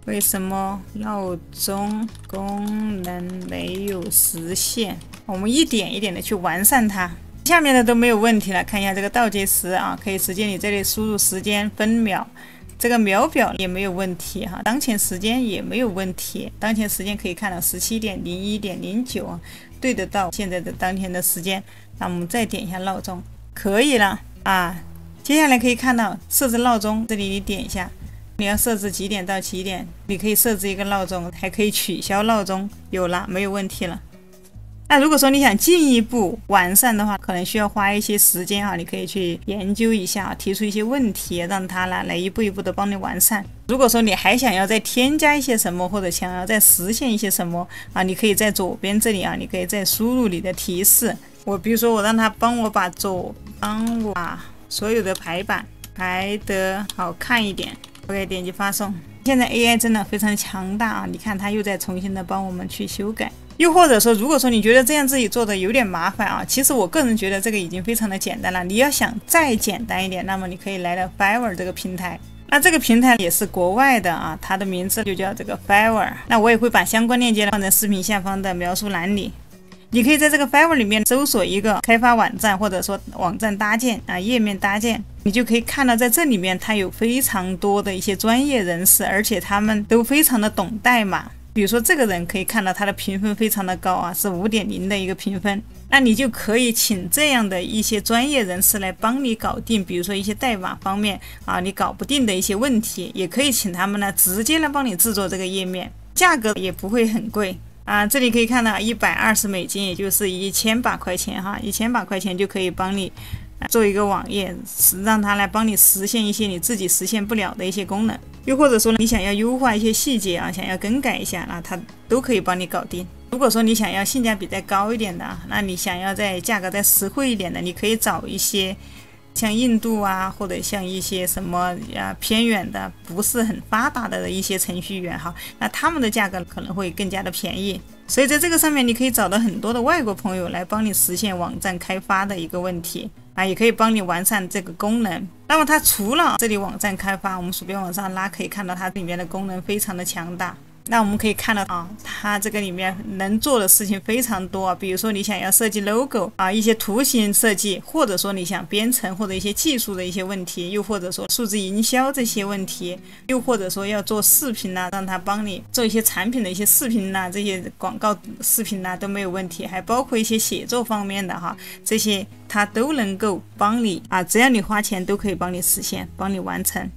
为什么闹钟功能没有实现？我们一点一点的去完善它，下面的都没有问题了。看一下这个倒计时可以直接你这里输入时间、分秒，这个秒表也没有问题当前时间也没有问题。当前时间可以看到17点、01点、09对得到现在的当前的时间。那我们再点一下闹钟，可以了接下来可以看到设置闹钟，这里你点一下。你要设置几点到几点，你可以设置一个闹钟，还可以取消闹钟，有了，没有问题了。那如果说你想进一步完善的话，可能需要花一些时间你可以去研究一下，提出一些问题，让它来一步一步的帮你完善。如果说你还想要再添加一些什么，或者想要再实现一些什么你可以在左边这里你可以再输入你的提示。比如说我让它帮我把所有的排版排得好看一点。OK， 点击发送。现在 AI 真的非常强大你看它又在重新的帮我们去修改。又或者说，如果说你觉得这样自己做的有点麻烦其实我个人觉得这个已经非常的简单了。你要想再简单一点，那么你可以来到 Fiverr 这个平台。那这个平台也是国外的它的名字就叫这个 Fiverr。那我也会把相关链接放在视频下方的描述栏里。你可以在这个 Fiverr 里面搜索一个开发网站，或者说网站搭建啊，页面搭建，你就可以看到在这里面它有非常多的一些专业人士，而且他们都非常的懂代码。比如说这个人可以看到他的评分非常的高啊，是5.0的一个评分，那你就可以请这样的一些专业人士来帮你搞定，比如说一些代码方面啊你搞不定的一些问题，也可以请他们呢直接来帮你制作这个页面，价格也不会很贵。这里可以看到$120，也就是1000把钱哈，1000把钱就可以帮你做一个网页，让它来帮你实现一些你自己实现不了的一些功能。又或者说你想要优化一些细节啊，想要更改一下，那它都可以帮你搞定。如果说你想要性价比再高一点的，那你想要在价格再实惠一点的，你可以找一些像印度啊，或者像一些什么偏远的不是很发达的一些程序员哈，那他们的价格可能会更加的便宜。所以在这个上面你可以找到很多的外国朋友来帮你实现网站开发的一个问题也可以帮你完善这个功能。那么它除了这里网站开发，我们鼠标往上拉可以看到它里面的功能非常的强大。那我们可以看到它这个里面能做的事情非常多比如说你想要设计 logo 一些图形设计，或者说你想编程或者一些技术的一些问题，又或者说数字营销这些问题，又或者说要做视频让它帮你做一些产品的一些视频这些广告视频都没有问题，还包括一些写作方面的这些它都能够帮你只要你花钱都可以帮你实现，帮你完成。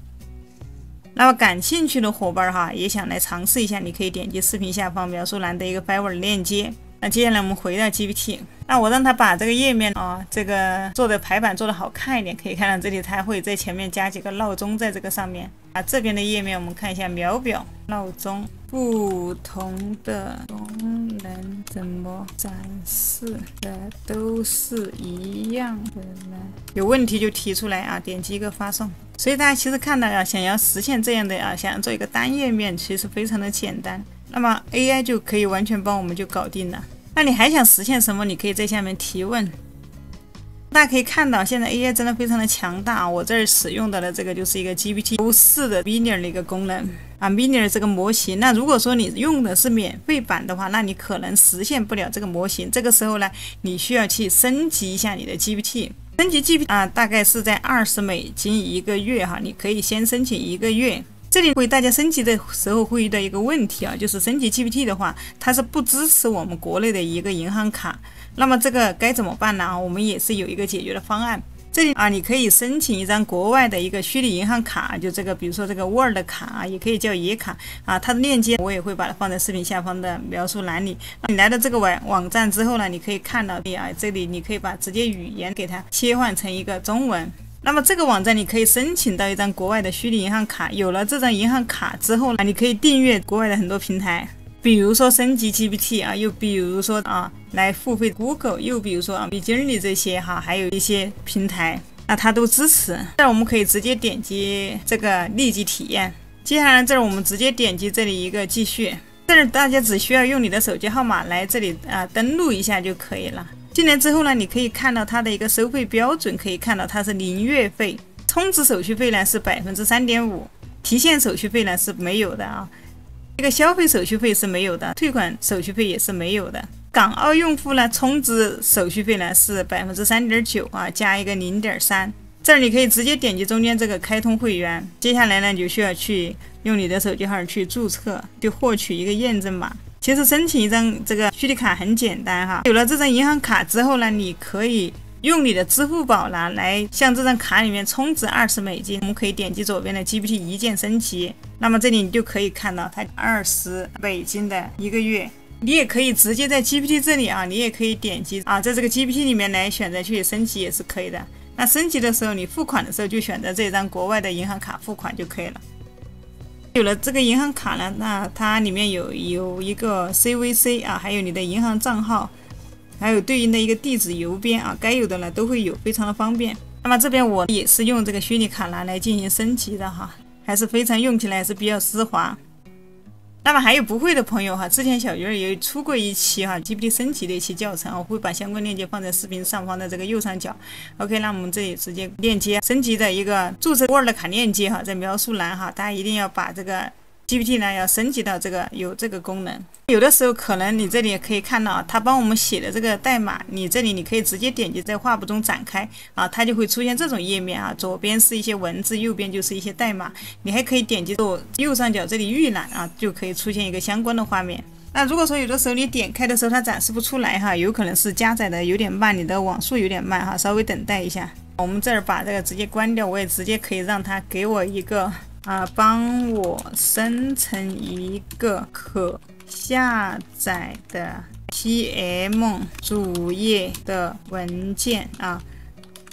那么感兴趣的伙伴也想来尝试一下，你可以点击视频下方描述栏的一个 Fiverr 链接。那接下来我们回到 GPT， 那我让它把这个页面这个做的排版做的好看一点，可以看到这里它会在前面加几个闹钟在这个上面这边的页面我们看一下秒表闹钟，不同的功能怎么展示的都是一样的呢？有问题就提出来点击一个发送。所以大家其实看到想要实现这样的想要做一个单页面，其实非常的简单。那么 AI 就可以完全帮我们就搞定了。那你还想实现什么？你可以在下面提问。大家可以看到现在 AI 真的非常的强大我这儿使用的这个就是一个 GPT-4的 Mini 的一个功能Mini 这个模型。那如果说你用的是免费版的话，那你可能实现不了这个模型，这个时候呢你需要去升级一下你的 GPT。升级 GPT 大概是在$20一个月你可以先申请1个月。这里为大家升级的时候会遇到一个问题就是升级 GPT 的话，它是不支持我们国内的一个银行卡。那么这个该怎么办呢？我们也是有一个解决的方案。这里你可以申请一张国外的一个虚拟银行卡，就这个比如说这个 World 卡也可以叫野卡它的链接我也会把它放在视频下方的描述栏里。你来到这个网站之后呢，你可以看到这里你可以把直接语言给它切换成一个中文。那么这个网站你可以申请到一张国外的虚拟银行卡，有了这张银行卡之后呢，你可以订阅国外的很多平台，比如说升级 GPT 又比如说来付费 Google， 又比如说Midjourney 这些还有一些平台那它都支持。这儿我们可以直接点击这个立即体验，接下来这儿我们直接点击这里一个继续，这儿大家只需要用你的手机号码来这里登录一下就可以了。进来之后呢，你可以看到它的一个收费标准，可以看到它是0月费，充值手续费呢是3.5%，提现手续费呢是没有的这个消费手续费是没有的，退款手续费也是没有的。港澳用户呢，充值手续费呢是3.9%加一个0.3%。这儿你可以直接点击中间这个开通会员，接下来呢，你就需要去用你的手机号去注册，去获取一个验证码。其实申请一张这个虚拟卡很简单有了这张银行卡之后呢，你可以用你的支付宝来向这张卡里面充值$20。我们可以点击左边的 GPT 一键升级，那么这里你就可以看到它$20的1个月。你也可以直接在 GPT 这里你也可以点击在这个 GPT 里面来选择去升级也是可以的。那升级的时候，你付款的时候就选择这张国外的银行卡付款就可以了。有了这个银行卡呢，那它里面有一个 CVC 还有你的银行账号，还有对应的一个地址邮编该有的呢都会有，非常的方便。那么这边我也是用这个虚拟卡来进行升级的还是非常用起来还是比较丝滑。那么还有不会的朋友之前小鱼儿也出过一期GPT 升级的一期教程，我会把相关链接放在视频上方的这个右上角。OK， 那我们这里直接链接升级的一个注册 Word 卡链接在描述栏大家一定要把这个 GPT 呢要升级到有这个功能。有的时候可能你这里也可以看到，它帮我们写的这个代码，你这里你可以直接点击在画布中展开啊，它就会出现这种页面啊，左边是一些文字，右边就是一些代码。你还可以点击右上角这里预览啊，就可以出现一个相关的画面。那如果说有的时候你点开的时候它展示不出来哈，有可能是加载的有点慢，你的网速有点慢哈，稍微等待一下。我们这儿把这个直接关掉，我也直接可以让它给我一个帮我生成一个可下载的 PM 主页的文件啊，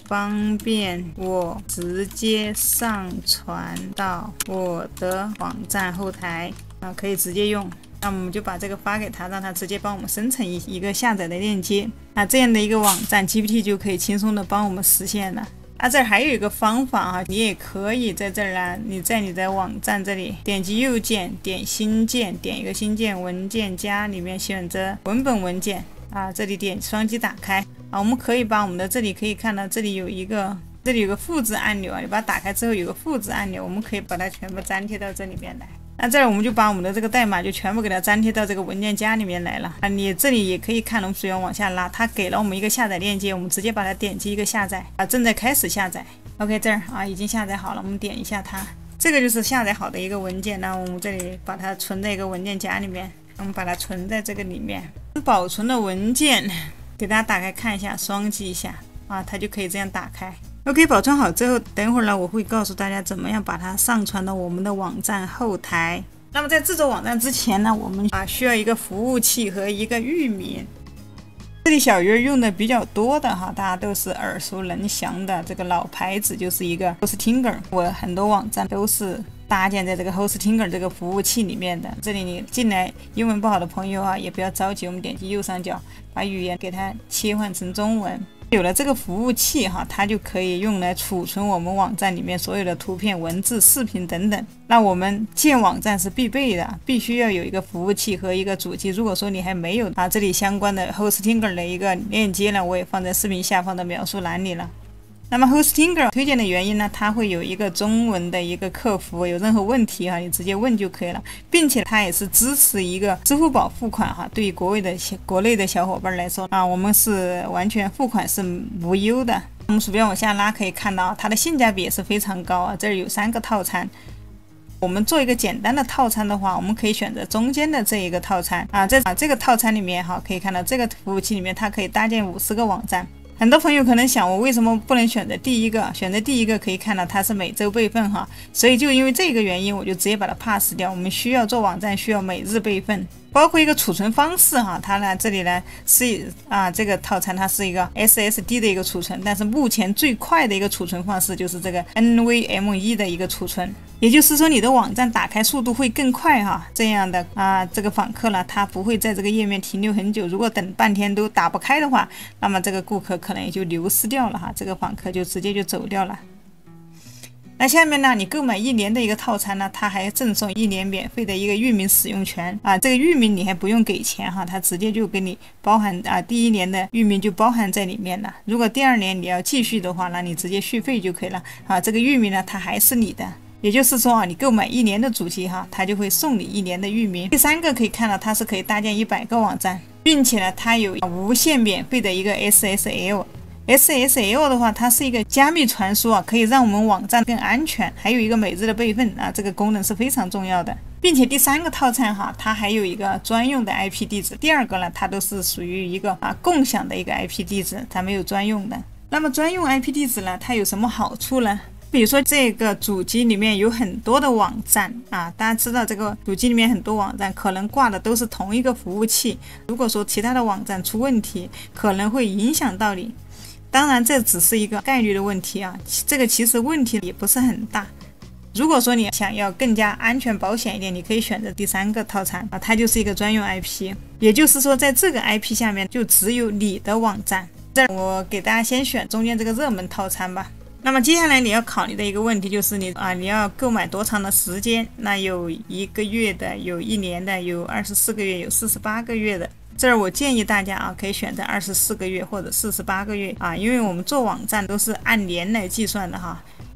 方便我直接上传到我的网站后台啊，可以直接用。那我们就把这个发给他，让他直接帮我们生成一个下载的链接。那这样的一个网站 GPT 就可以轻松的帮我们实现了。这儿还有一个方法啊，你也可以在这儿呢，你在你的网站这里点击右键，点新建，点一个新建文件夹，里面选择文本文件啊，这里点双击打开啊，我们可以把我们的这里可以看到这里有个复制按钮啊，你把它打开之后有个复制按钮，我们可以把它全部粘贴到这里面来。那这儿我们就把我们的这个代码就全部给它粘贴到这个文件夹里面来了啊！你这里也可以看龙水源往下拉，它给了我们一个下载链接，我们直接把它点击一个下载啊，正在开始下载。OK， 这儿已经下载好了，我们点一下它，这个就是下载好的一个文件。那我们这里把它存在一个文件夹里面，我们把它存在这个里面。保存的文件给大家打开看一下，双击一下啊，它就可以这样打开。OK， 保存好之后，等会儿呢，我会告诉大家怎么样把它上传到我们的网站后台。那么在制作网站之前呢，我们需要一个服务器和一个域名。这里小鱼用的比较多的哈，大家都是耳熟能详的这个老牌子，就是一个 Hostinger。我很多网站都是搭建在这个 Hostinger 这个服务器里面的。这里你进来英文不好的朋友也不要着急，我们点击右上角，把语言给它切换成中文。有了这个服务器它就可以用来储存我们网站里面所有的图片、文字、视频等等。那我们建网站是必备的，必须要有一个服务器和一个主机。如果说你还没有这里相关的 Hostinger 的一个链接呢，我也放在视频下方的描述栏里了。那么 Hostinger 推荐的原因呢，它会有一个中文的一个客服，有任何问题你直接问就可以了，并且它也是支持一个支付宝付款对于国内的小伙伴来说我们是完全付款是无忧的。我们鼠标往下拉可以看到它的性价比也是非常高这儿有3个套餐。我们做一个简单的套餐的话，我们可以选择中间的这一个套餐在这个套餐里面可以看到这个服务器里面它可以搭建50个网站。很多朋友可能想，我为什么不能选择第一个？选择第一个可以看到它是每周备份所以就因为这个原因，我就直接把它 pass 掉。我们需要做网站，需要每日备份，包括一个储存方式它呢这里呢是这个套餐它是一个 SSD 的一个储存，但是目前最快的一个储存方式就是这个 NVMe 的一个储存。也就是说你的网站打开速度会更快这样的这个访客呢，他不会在这个页面停留很久。如果等半天都打不开的话，那么这个顾客可能也就流失掉了这个访客就直接就走掉了。那下面呢，你购买1年的一个套餐呢，它还赠送1年免费的一个域名使用权这个域名你还不用给钱它直接就给你包含第1年的域名就包含在里面了。如果第2年你要继续的话，那你直接续费就可以了这个域名呢，它还是你的。也就是说你购买1年的主机它就会送你1年的域名。第3个可以看到它是可以搭建100个网站，并且呢它有无限免费的一个 SSL。SSL 的话，它是一个加密传输可以让我们网站更安全，还有一个每日的备份这个功能是非常重要的。并且第3个套餐它还有一个专用的 IP 地址，第2个呢它都是属于一个共享的一个 IP 地址，它没有专用的。那么专用 IP 地址呢，它有什么好处呢？比如说这个主机里面有很多的网站大家知道这个主机里面很多网站可能挂的都是同一个服务器，如果说其他的网站出问题，可能会影响到你。当然这只是一个概率的问题这个其实问题也不是很大。如果说你想要更加安全保险一点，你可以选择第3个套餐它就是一个专用 IP， 也就是说在这个 IP 下面就只有你的网站。这我给大家先选中间这个热门套餐吧。那么接下来你要考虑的一个问题就是你要购买多长的时间，那有1个月的，有1年的，有24个月，有48个月的。这儿我建议大家可以选择24个月或者48个月因为我们做网站都是按年来计算的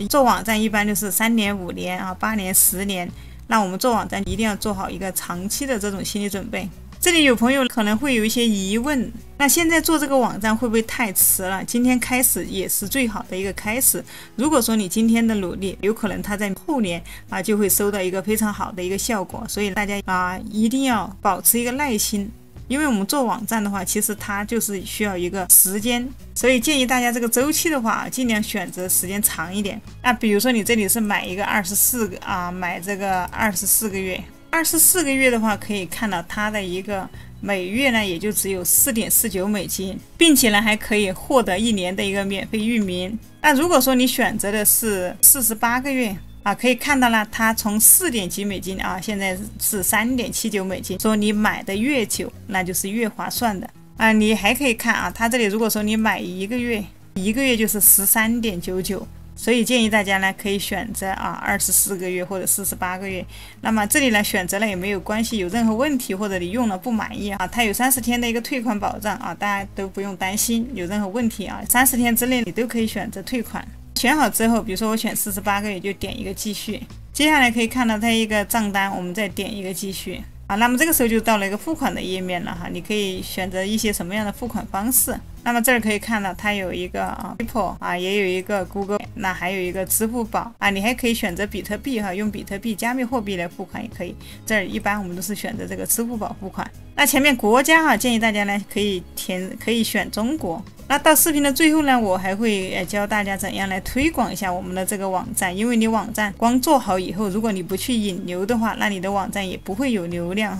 做网站一般就是3年、5年8年、10年那我们做网站一定要做好一个长期的这种心理准备。这里有朋友可能会有一些疑问，那现在做这个网站会不会太迟了？今天开始也是最好的一个开始。如果说你今天的努力，有可能它在后年就会收到一个非常好的一个效果。所以大家一定要保持一个耐心，因为我们做网站的话，其实它就是需要一个时间，所以建议大家这个周期的话，尽量选择时间长一点。那比如说你这里是买一个24个买这个24个月。24个月的话，可以看到它的一个每月呢，也就只有4.49美金，并且呢还可以获得1年的一个免费域名。那如果说你选择的是48个月可以看到了，它从4点几美金现在是3.79美金。说你买的越久，那就是越划算的你还可以看它这里如果说你买1个月，1个月就是13.99。所以建议大家呢可以选择24个月或者48个月。那么这里呢选择了也没有关系，有任何问题或者你用了不满意它有30天的一个退款保障大家都不用担心有任何问题30天之内你都可以选择退款。选好之后，比如说我选48个月就点一个继续，接下来可以看到它一个账单，我们再点一个继续那么这个时候就到了一个付款的页面了你可以选择一些什么样的付款方式。那么这儿可以看到它有一个PayPal也有一个 Google， 那还有一个支付宝你还可以选择比特币用比特币加密货币来付款也可以。这儿一般我们都是选择这个支付宝付款。那前面国家建议大家呢可以选中国。那到视频的最后呢，我还会教大家怎样来推广一下我们的这个网站，因为你网站光做好以后，如果你不去引流的话，那你的网站也不会有流量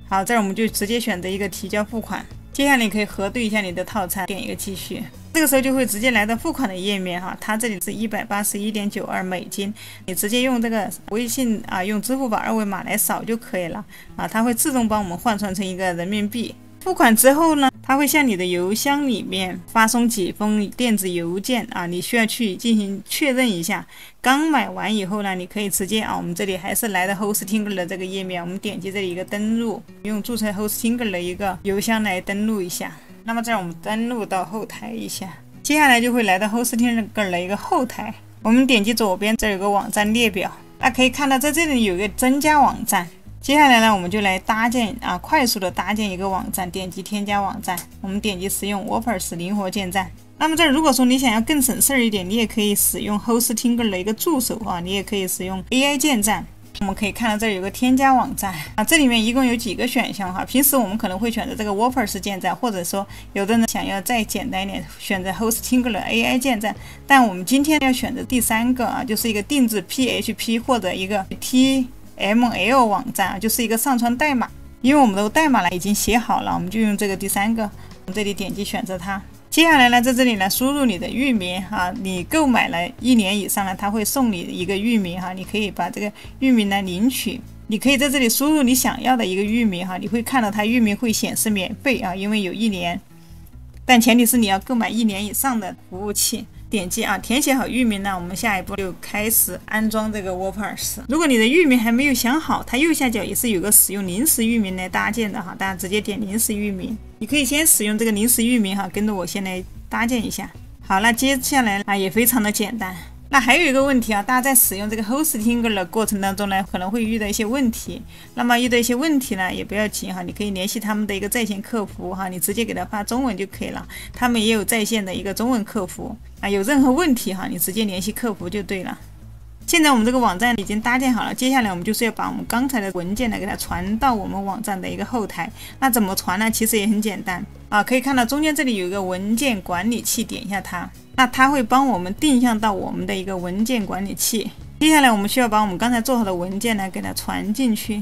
好，这儿我们就直接选择一个提交付款，接下来你可以核对一下你的套餐，点一个继续。这个时候就会直接来到付款的页面它这里是181.92美金，你直接用这个微信用支付宝2维码来扫就可以了它会自动帮我们换算成一个人民币。付款之后呢，它会向你的邮箱里面发送几封电子邮件你需要去进行确认一下。刚买完以后呢，你可以直接我们这里还是来到 Hostinger 的这个页面，我们点击这里一个登录，用注册 Hostinger 的一个邮箱来登录一下。那么这样我们登录到后台一下，接下来就会来到 Hostinger 的一个后台，我们点击左边这有个网站列表，那可以看到在这里有一个增加网站。接下来呢，我们就来搭建快速的搭建一个网站，点击添加网站，我们点击使用 WordPress 灵活建站。那么这如果说你想要更省事一点，你也可以使用 Hostinger 的一个助手你也可以使用 AI 建站。我们可以看到这里有个添加网站这里面一共有几个选项平时我们可能会选择这个 WordPress 建站，或者说有的人想要再简单一点，选择 Hostinger 的 AI 建站。但我们今天要选择第3个就是一个定制 PHP 或者一个 TML 网站就是一个上传代码。因为我们的代码已经写好了，我们就用这个第3个，我们这里点击选择它。接下来呢，在这里呢输入你的域名你购买了1年以上呢，它会送你一个域名你可以把这个域名来领取。你可以在这里输入你想要的一个域名你会看到它域名会显示免费因为有1年，但前提是你要购买1年以上的服务器。点击填写好域名呢，我们下一步就开始安装这个 WordPress。如果你的域名还没有想好，它右下角也是有个使用临时域名来搭建的大家直接点临时域名。你可以先使用这个临时域名跟着我先来搭建一下。好，那接下来也非常的简单。那还有一个问题大家在使用这个 Hostinger 的过程当中呢，可能会遇到一些问题。那么遇到一些问题呢，也不要急你可以联系他们的一个在线客服你直接给他发中文就可以了，他们也有在线的一个中文客服有任何问题你直接联系客服就对了。现在我们这个网站已经搭建好了，接下来我们就是要把我们刚才的文件呢给它传到我们网站的一个后台。那怎么传呢？其实也很简单可以看到中间这里有一个文件管理器，点一下它，那它会帮我们定向到我们的一个文件管理器。接下来我们需要把我们刚才做好的文件呢给它传进去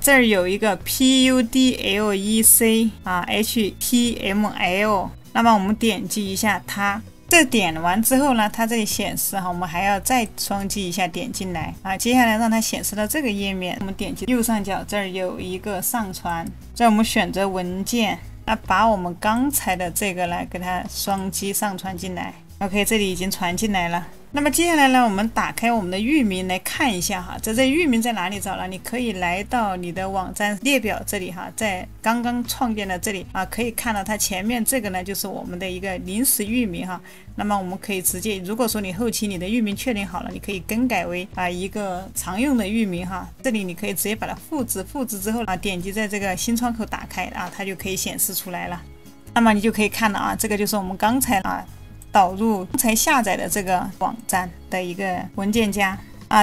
这儿有一个 PUDLEC HTML， 那么我们点击一下它。这点完之后呢，它这里显示我们还要再双击一下点进来接下来让它显示到这个页面，我们点击右上角这儿有一个上传，这我们选择文件，那把我们刚才的这个来给它双击上传进来。OK， 这里已经传进来了。那么接下来呢，我们打开我们的域名来看一下哈，这域名在哪里找呢？你可以来到你的网站列表这里哈，在刚刚创建的这里啊，可以看到它前面这个呢就是我们的一个临时域名哈。那么我们可以直接，如果说你后期你的域名确定好了，你可以更改为一个常用的域名哈。这里你可以直接把它复制之后点击在这个新窗口打开它就可以显示出来了。那么你就可以看到这个就是我们刚才导入刚才下载的这个网站的一个文件夹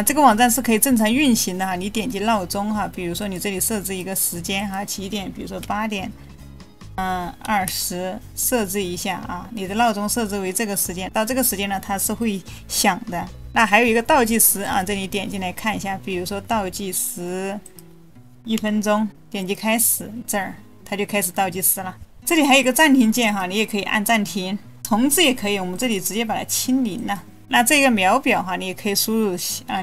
这个网站是可以正常运行的你点击闹钟比如说你这里设置一个时间几点，比如说8点20设置一下你的闹钟设置为这个时间，到这个时间呢它是会响的。那还有一个倒计时这里点进来看一下，比如说倒计时1分钟，点击开始，这儿它就开始倒计时了。这里还有一个暂停键你也可以按暂停，重置也可以，我们这里直接把它清零了。那这个秒表你也可以输入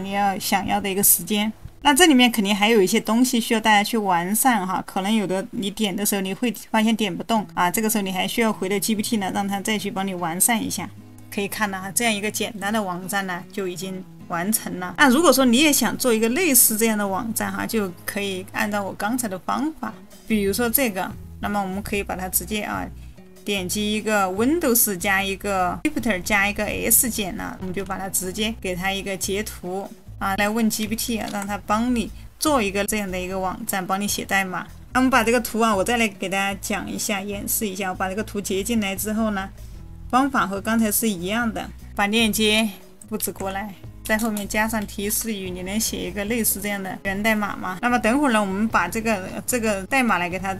你想要的一个时间。那这里面肯定还有一些东西需要大家去完善可能有的你点的时候你会发现点不动这个时候你还需要回到 GPT 呢，让它再去帮你完善一下。可以看到这样一个简单的网站呢就已经完成了。那如果说你也想做一个类似这样的网站就可以按照我刚才的方法，比如说这个，那么我们可以把它直接点击一个 Windows 加一个 Shift 加一个 S 键我们就把它直接给它一个截图来问 GPT 让它帮你做一个这样的一个网站，帮你写代码。那我们把这个图我再来给大家讲一下，演示一下。我把这个图截进来之后呢，方法和刚才是一样的，把链接布置过来，在后面加上提示语，你能写一个类似这样的源代码吗？那么等会儿呢，我们把这个代码来给它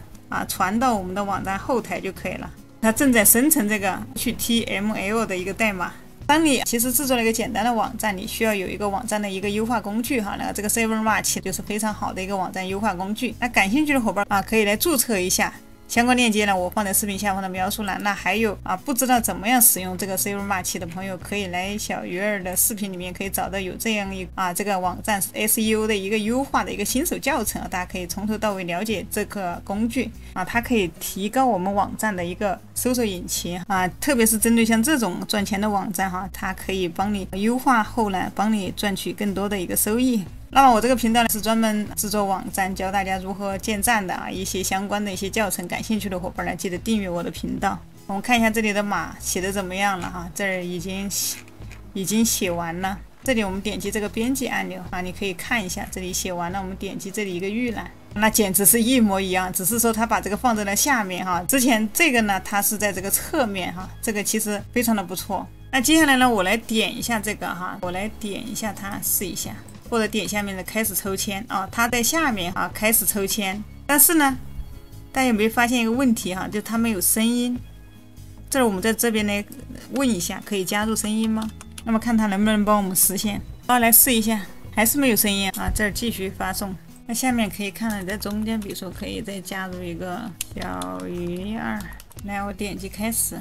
传到我们的网站后台就可以了。它正在生成这个HTML 的一个代码。当你其实制作了一个简单的网站，你需要有一个网站的一个优化工具那这个 Servermat 就是非常好的一个网站优化工具。那感兴趣的伙伴可以来注册一下。相关链接呢，我放在视频下方的描述栏。那还有不知道怎么样使用这个 Servermat 的朋友，可以来小鱼儿的视频里面可以找到有这样这个网站 SEO 的一个优化的一个新手教程大家可以从头到尾了解这个工具它可以提高我们网站的一个搜索引擎特别是针对像这种赚钱的网站它可以帮你优化后呢，帮你赚取更多的一个收益。那么我这个频道呢是专门制作网站，教大家如何建站的一些相关的一些教程，感兴趣的伙伴呢记得订阅我的频道。我们看一下这里的码写的怎么样了这儿已经写完了。这里我们点击这个编辑按钮你可以看一下，这里写完了，我们点击这里一个预览，那简直是一模一样，只是说它把这个放在了下面之前这个呢它是在这个侧面这个其实非常的不错。那接下来呢，我来点一下这个我来点一下它试一下。或者点下面的开始抽签它在下面开始抽签，但是呢，大家有没有发现一个问题就它没有声音？这儿我们在这边来问一下，可以加入声音吗？那么看它能不能帮我们实现。来试一下，还是没有声音这儿继续发送。那下面可以看到你在中间，比如说可以再加入一个小鱼儿，来我点击开始。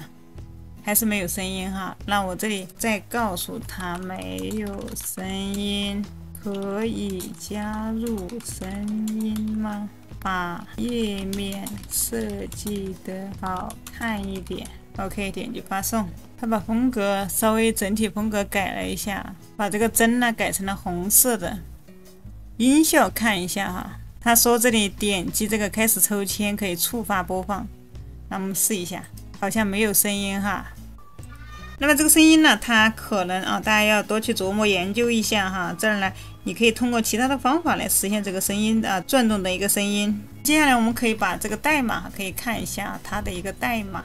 还是没有声音那我这里再告诉他没有声音，可以加入声音吗？把页面设计的好看一点。OK， 点击发送。他把风格稍微整体风格改了一下，把这个针呢改成了红色的。音效看一下他说这里点击这个开始抽签可以触发播放。那我们试一下，好像没有声音那么这个声音呢，它可能大家要多去琢磨研究一下这儿呢，你可以通过其他的方法来实现这个声音转动的一个声音。接下来我们可以把这个代码可以看一下它的一个代码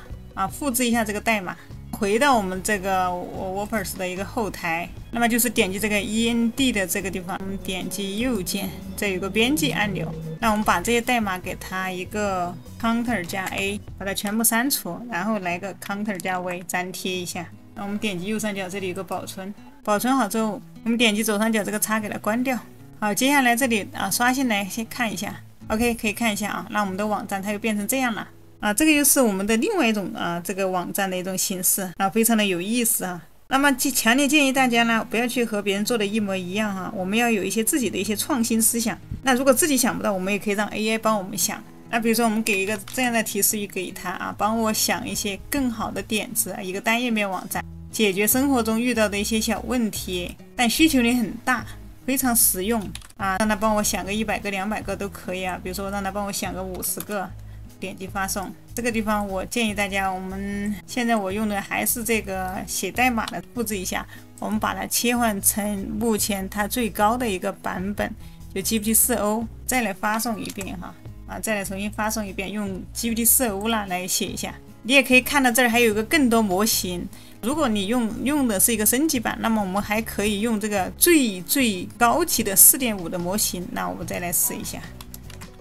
复制一下这个代码，回到我们这个 WordPress 的一个后台，那么就是点击这个 END 的这个地方，我们点击右键，这有个编辑按钮。那我们把这些代码给它一个 Ctrl 加 A， 把它全部删除，然后来个 Ctrl 加 V 粘贴一下。那我们点击右上角这里有个保存，保存好之后，我们点击左上角这个叉给它关掉。好，接下来这里刷新来先看一下 ，OK， 可以看一下那我们的网站它又变成这样了。这个又是我们的另外一种这个网站的一种形式非常的有意思那么强烈建议大家呢，不要去和别人做的一模一样我们要有一些自己的一些创新思想。那如果自己想不到，我们也可以让 AI 帮我们想。那比如说我们给一个这样的提示语给他帮我想一些更好的点子，一个单页面网站。解决生活中遇到的一些小问题，但需求量很大，非常实用啊！让他帮我想个100个、200个都可以啊。比如说让他帮我想个50个，点击发送。这个地方我建议大家，我们现在我用的还是这个写代码的，复制一下，我们把它切换成目前它最高的一个版本，就 GPT-4o， 再来发送一遍哈。再来重新发送一遍，用 GPT-4o 来写一下。你也可以看到这儿还有一个更多模型。如果你用的是一个升级版，那么我们还可以用这个最高级的 4.5 的模型。那我们再来试一下，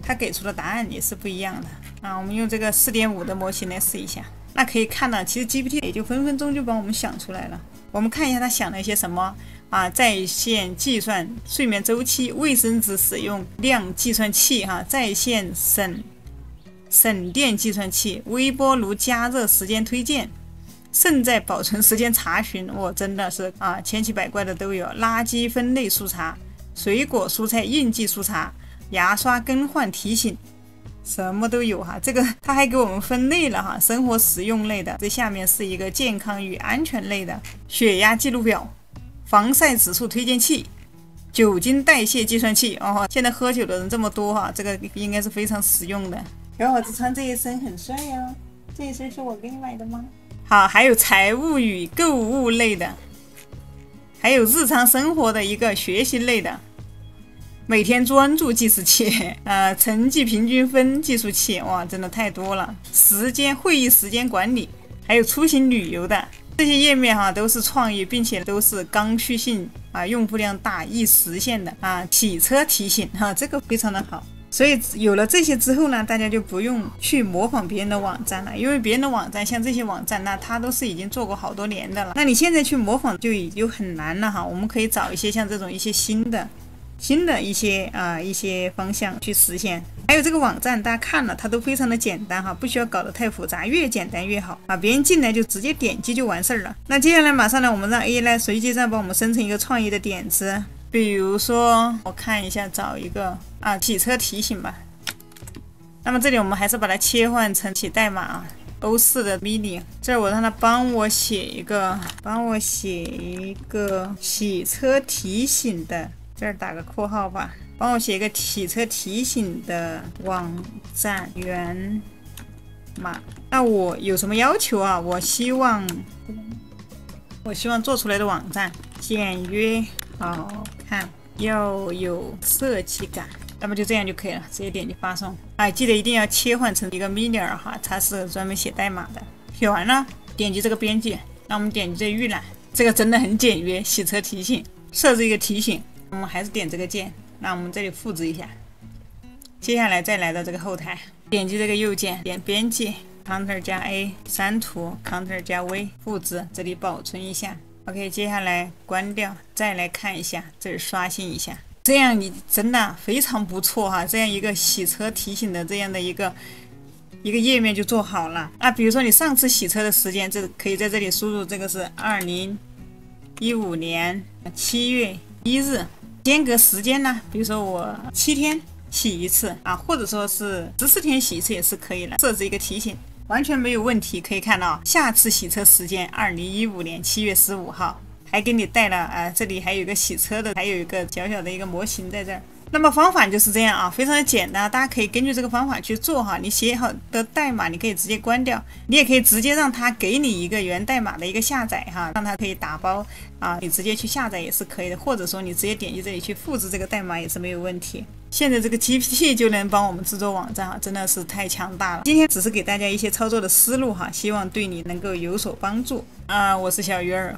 它给出的答案也是不一样的啊。我们用这个 4.5 的模型来试一下，那可以看到，其实 GPT 也就分分钟就帮我们想出来了。我们看一下它想了一些什么。在线计算睡眠周期，卫生纸使用量计算器在线省电计算器，微波炉加热时间推荐，胜在保存时间查询，真的是千奇百怪的都有。垃圾分类速查，水果蔬菜应季速查，牙刷更换提醒，什么都有这个它还给我们分类了生活实用类的，这下面是一个健康与安全类的，血压记录表，防晒指数推荐器，酒精代谢计算器。现在喝酒的人这么多这个应该是非常实用的。小伙子穿这一身很帅哦，这一身是我给你买的吗？好，还有财务与购物类的，还有日常生活的一个学习类的，每天专注计时器，成绩平均分计数器，真的太多了。会议时间管理，还有出行旅游的。这些页面都是创意，并且都是刚需性用户量大，易实现的洗车提醒这个非常的好。所以有了这些之后呢，大家就不用去模仿别人的网站了，因为别人的网站像这些网站，那它都是已经做过好多年的了，那你现在去模仿就已经很难了我们可以找一些像这种一些新的一些方向去实现。还有这个网站大家看了它都非常的简单不需要搞得太复杂，越简单越好别人进来就直接点击就完事儿了。那接下来马上呢，我们让 AI 来随机上帮我们生成一个创意的点子，比如说我看一下，找一个洗车提醒吧。那么这里我们还是把它切换成写代码O4 的 mini， 这儿我让它帮我写一个洗车提醒的，这儿打个括号吧，帮我写一个洗车提醒的网站源码。那我有什么要求我希望做出来的网站简约好看，要有设计感。那么就这样就可以了，直接点击发送。记得一定要切换成一个 mini 它是专门写代码的。写完了，点击这个编辑，那我们点击这预览，这个真的很简约，洗车提醒，设置一个提醒。我们还是点这个键，那我们这里复制一下，接下来再来到这个后台，点击这个右键，点编辑 Ctrl 加 A 删除 Ctrl 加 V 复制，这里保存一下。OK， 接下来关掉，再来看一下，这里刷新一下，这样你真的非常不错这样一个洗车提醒的这样的一个页面就做好了。比如说你上次洗车的时间，这可以在这里输入，这个是2015年7月1日，间隔时间呢，比如说我7天洗一次或者说是14天洗一次也是可以的，设置一个提醒。完全没有问题，可以看到下次洗车时间2015年7月15号，还给你带了这里还有一个洗车的，还有一个小小的一个模型在这儿。那么方法就是这样非常的简单，大家可以根据这个方法去做你写好的代码你可以直接关掉，你也可以直接让它给你一个源代码的一个下载让它可以打包你直接去下载也是可以的，或者说你直接点击这里去复制这个代码也是没有问题。现在这个 GPT 就能帮我们制作网站真的是太强大了。今天只是给大家一些操作的思路希望对你能够有所帮助我是小鱼儿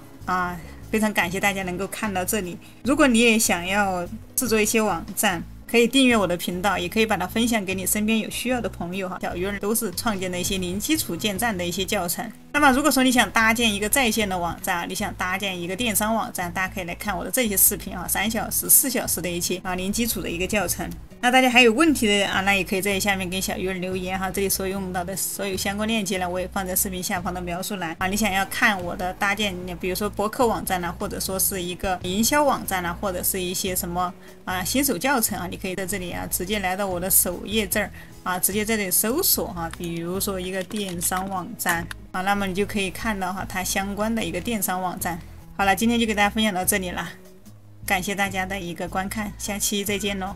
非常感谢大家能够看到这里。如果你也想要制作一些网站，可以订阅我的频道，也可以把它分享给你身边有需要的朋友小鱼儿都是创建的一些零基础建站的一些教程。那么如果说你想搭建一个在线的网站，你想搭建一个电商网站，大家可以来看我的这些视频3小时4小时的一些零基础的一个教程。那大家还有问题的那也可以在下面跟小鱼儿留言这里所用到的所有相关链接呢，我也放在视频下方的描述栏你想要看我的搭建，比如说博客网站或者说是一个营销网站或者是一些什么新手教程你可以在这里直接来到我的首页这儿直接在这里搜索比如说一个电商网站啊，那么你就可以看到它相关的一个电商网站。好了，今天就给大家分享到这里了，感谢大家的一个观看，下期再见喽。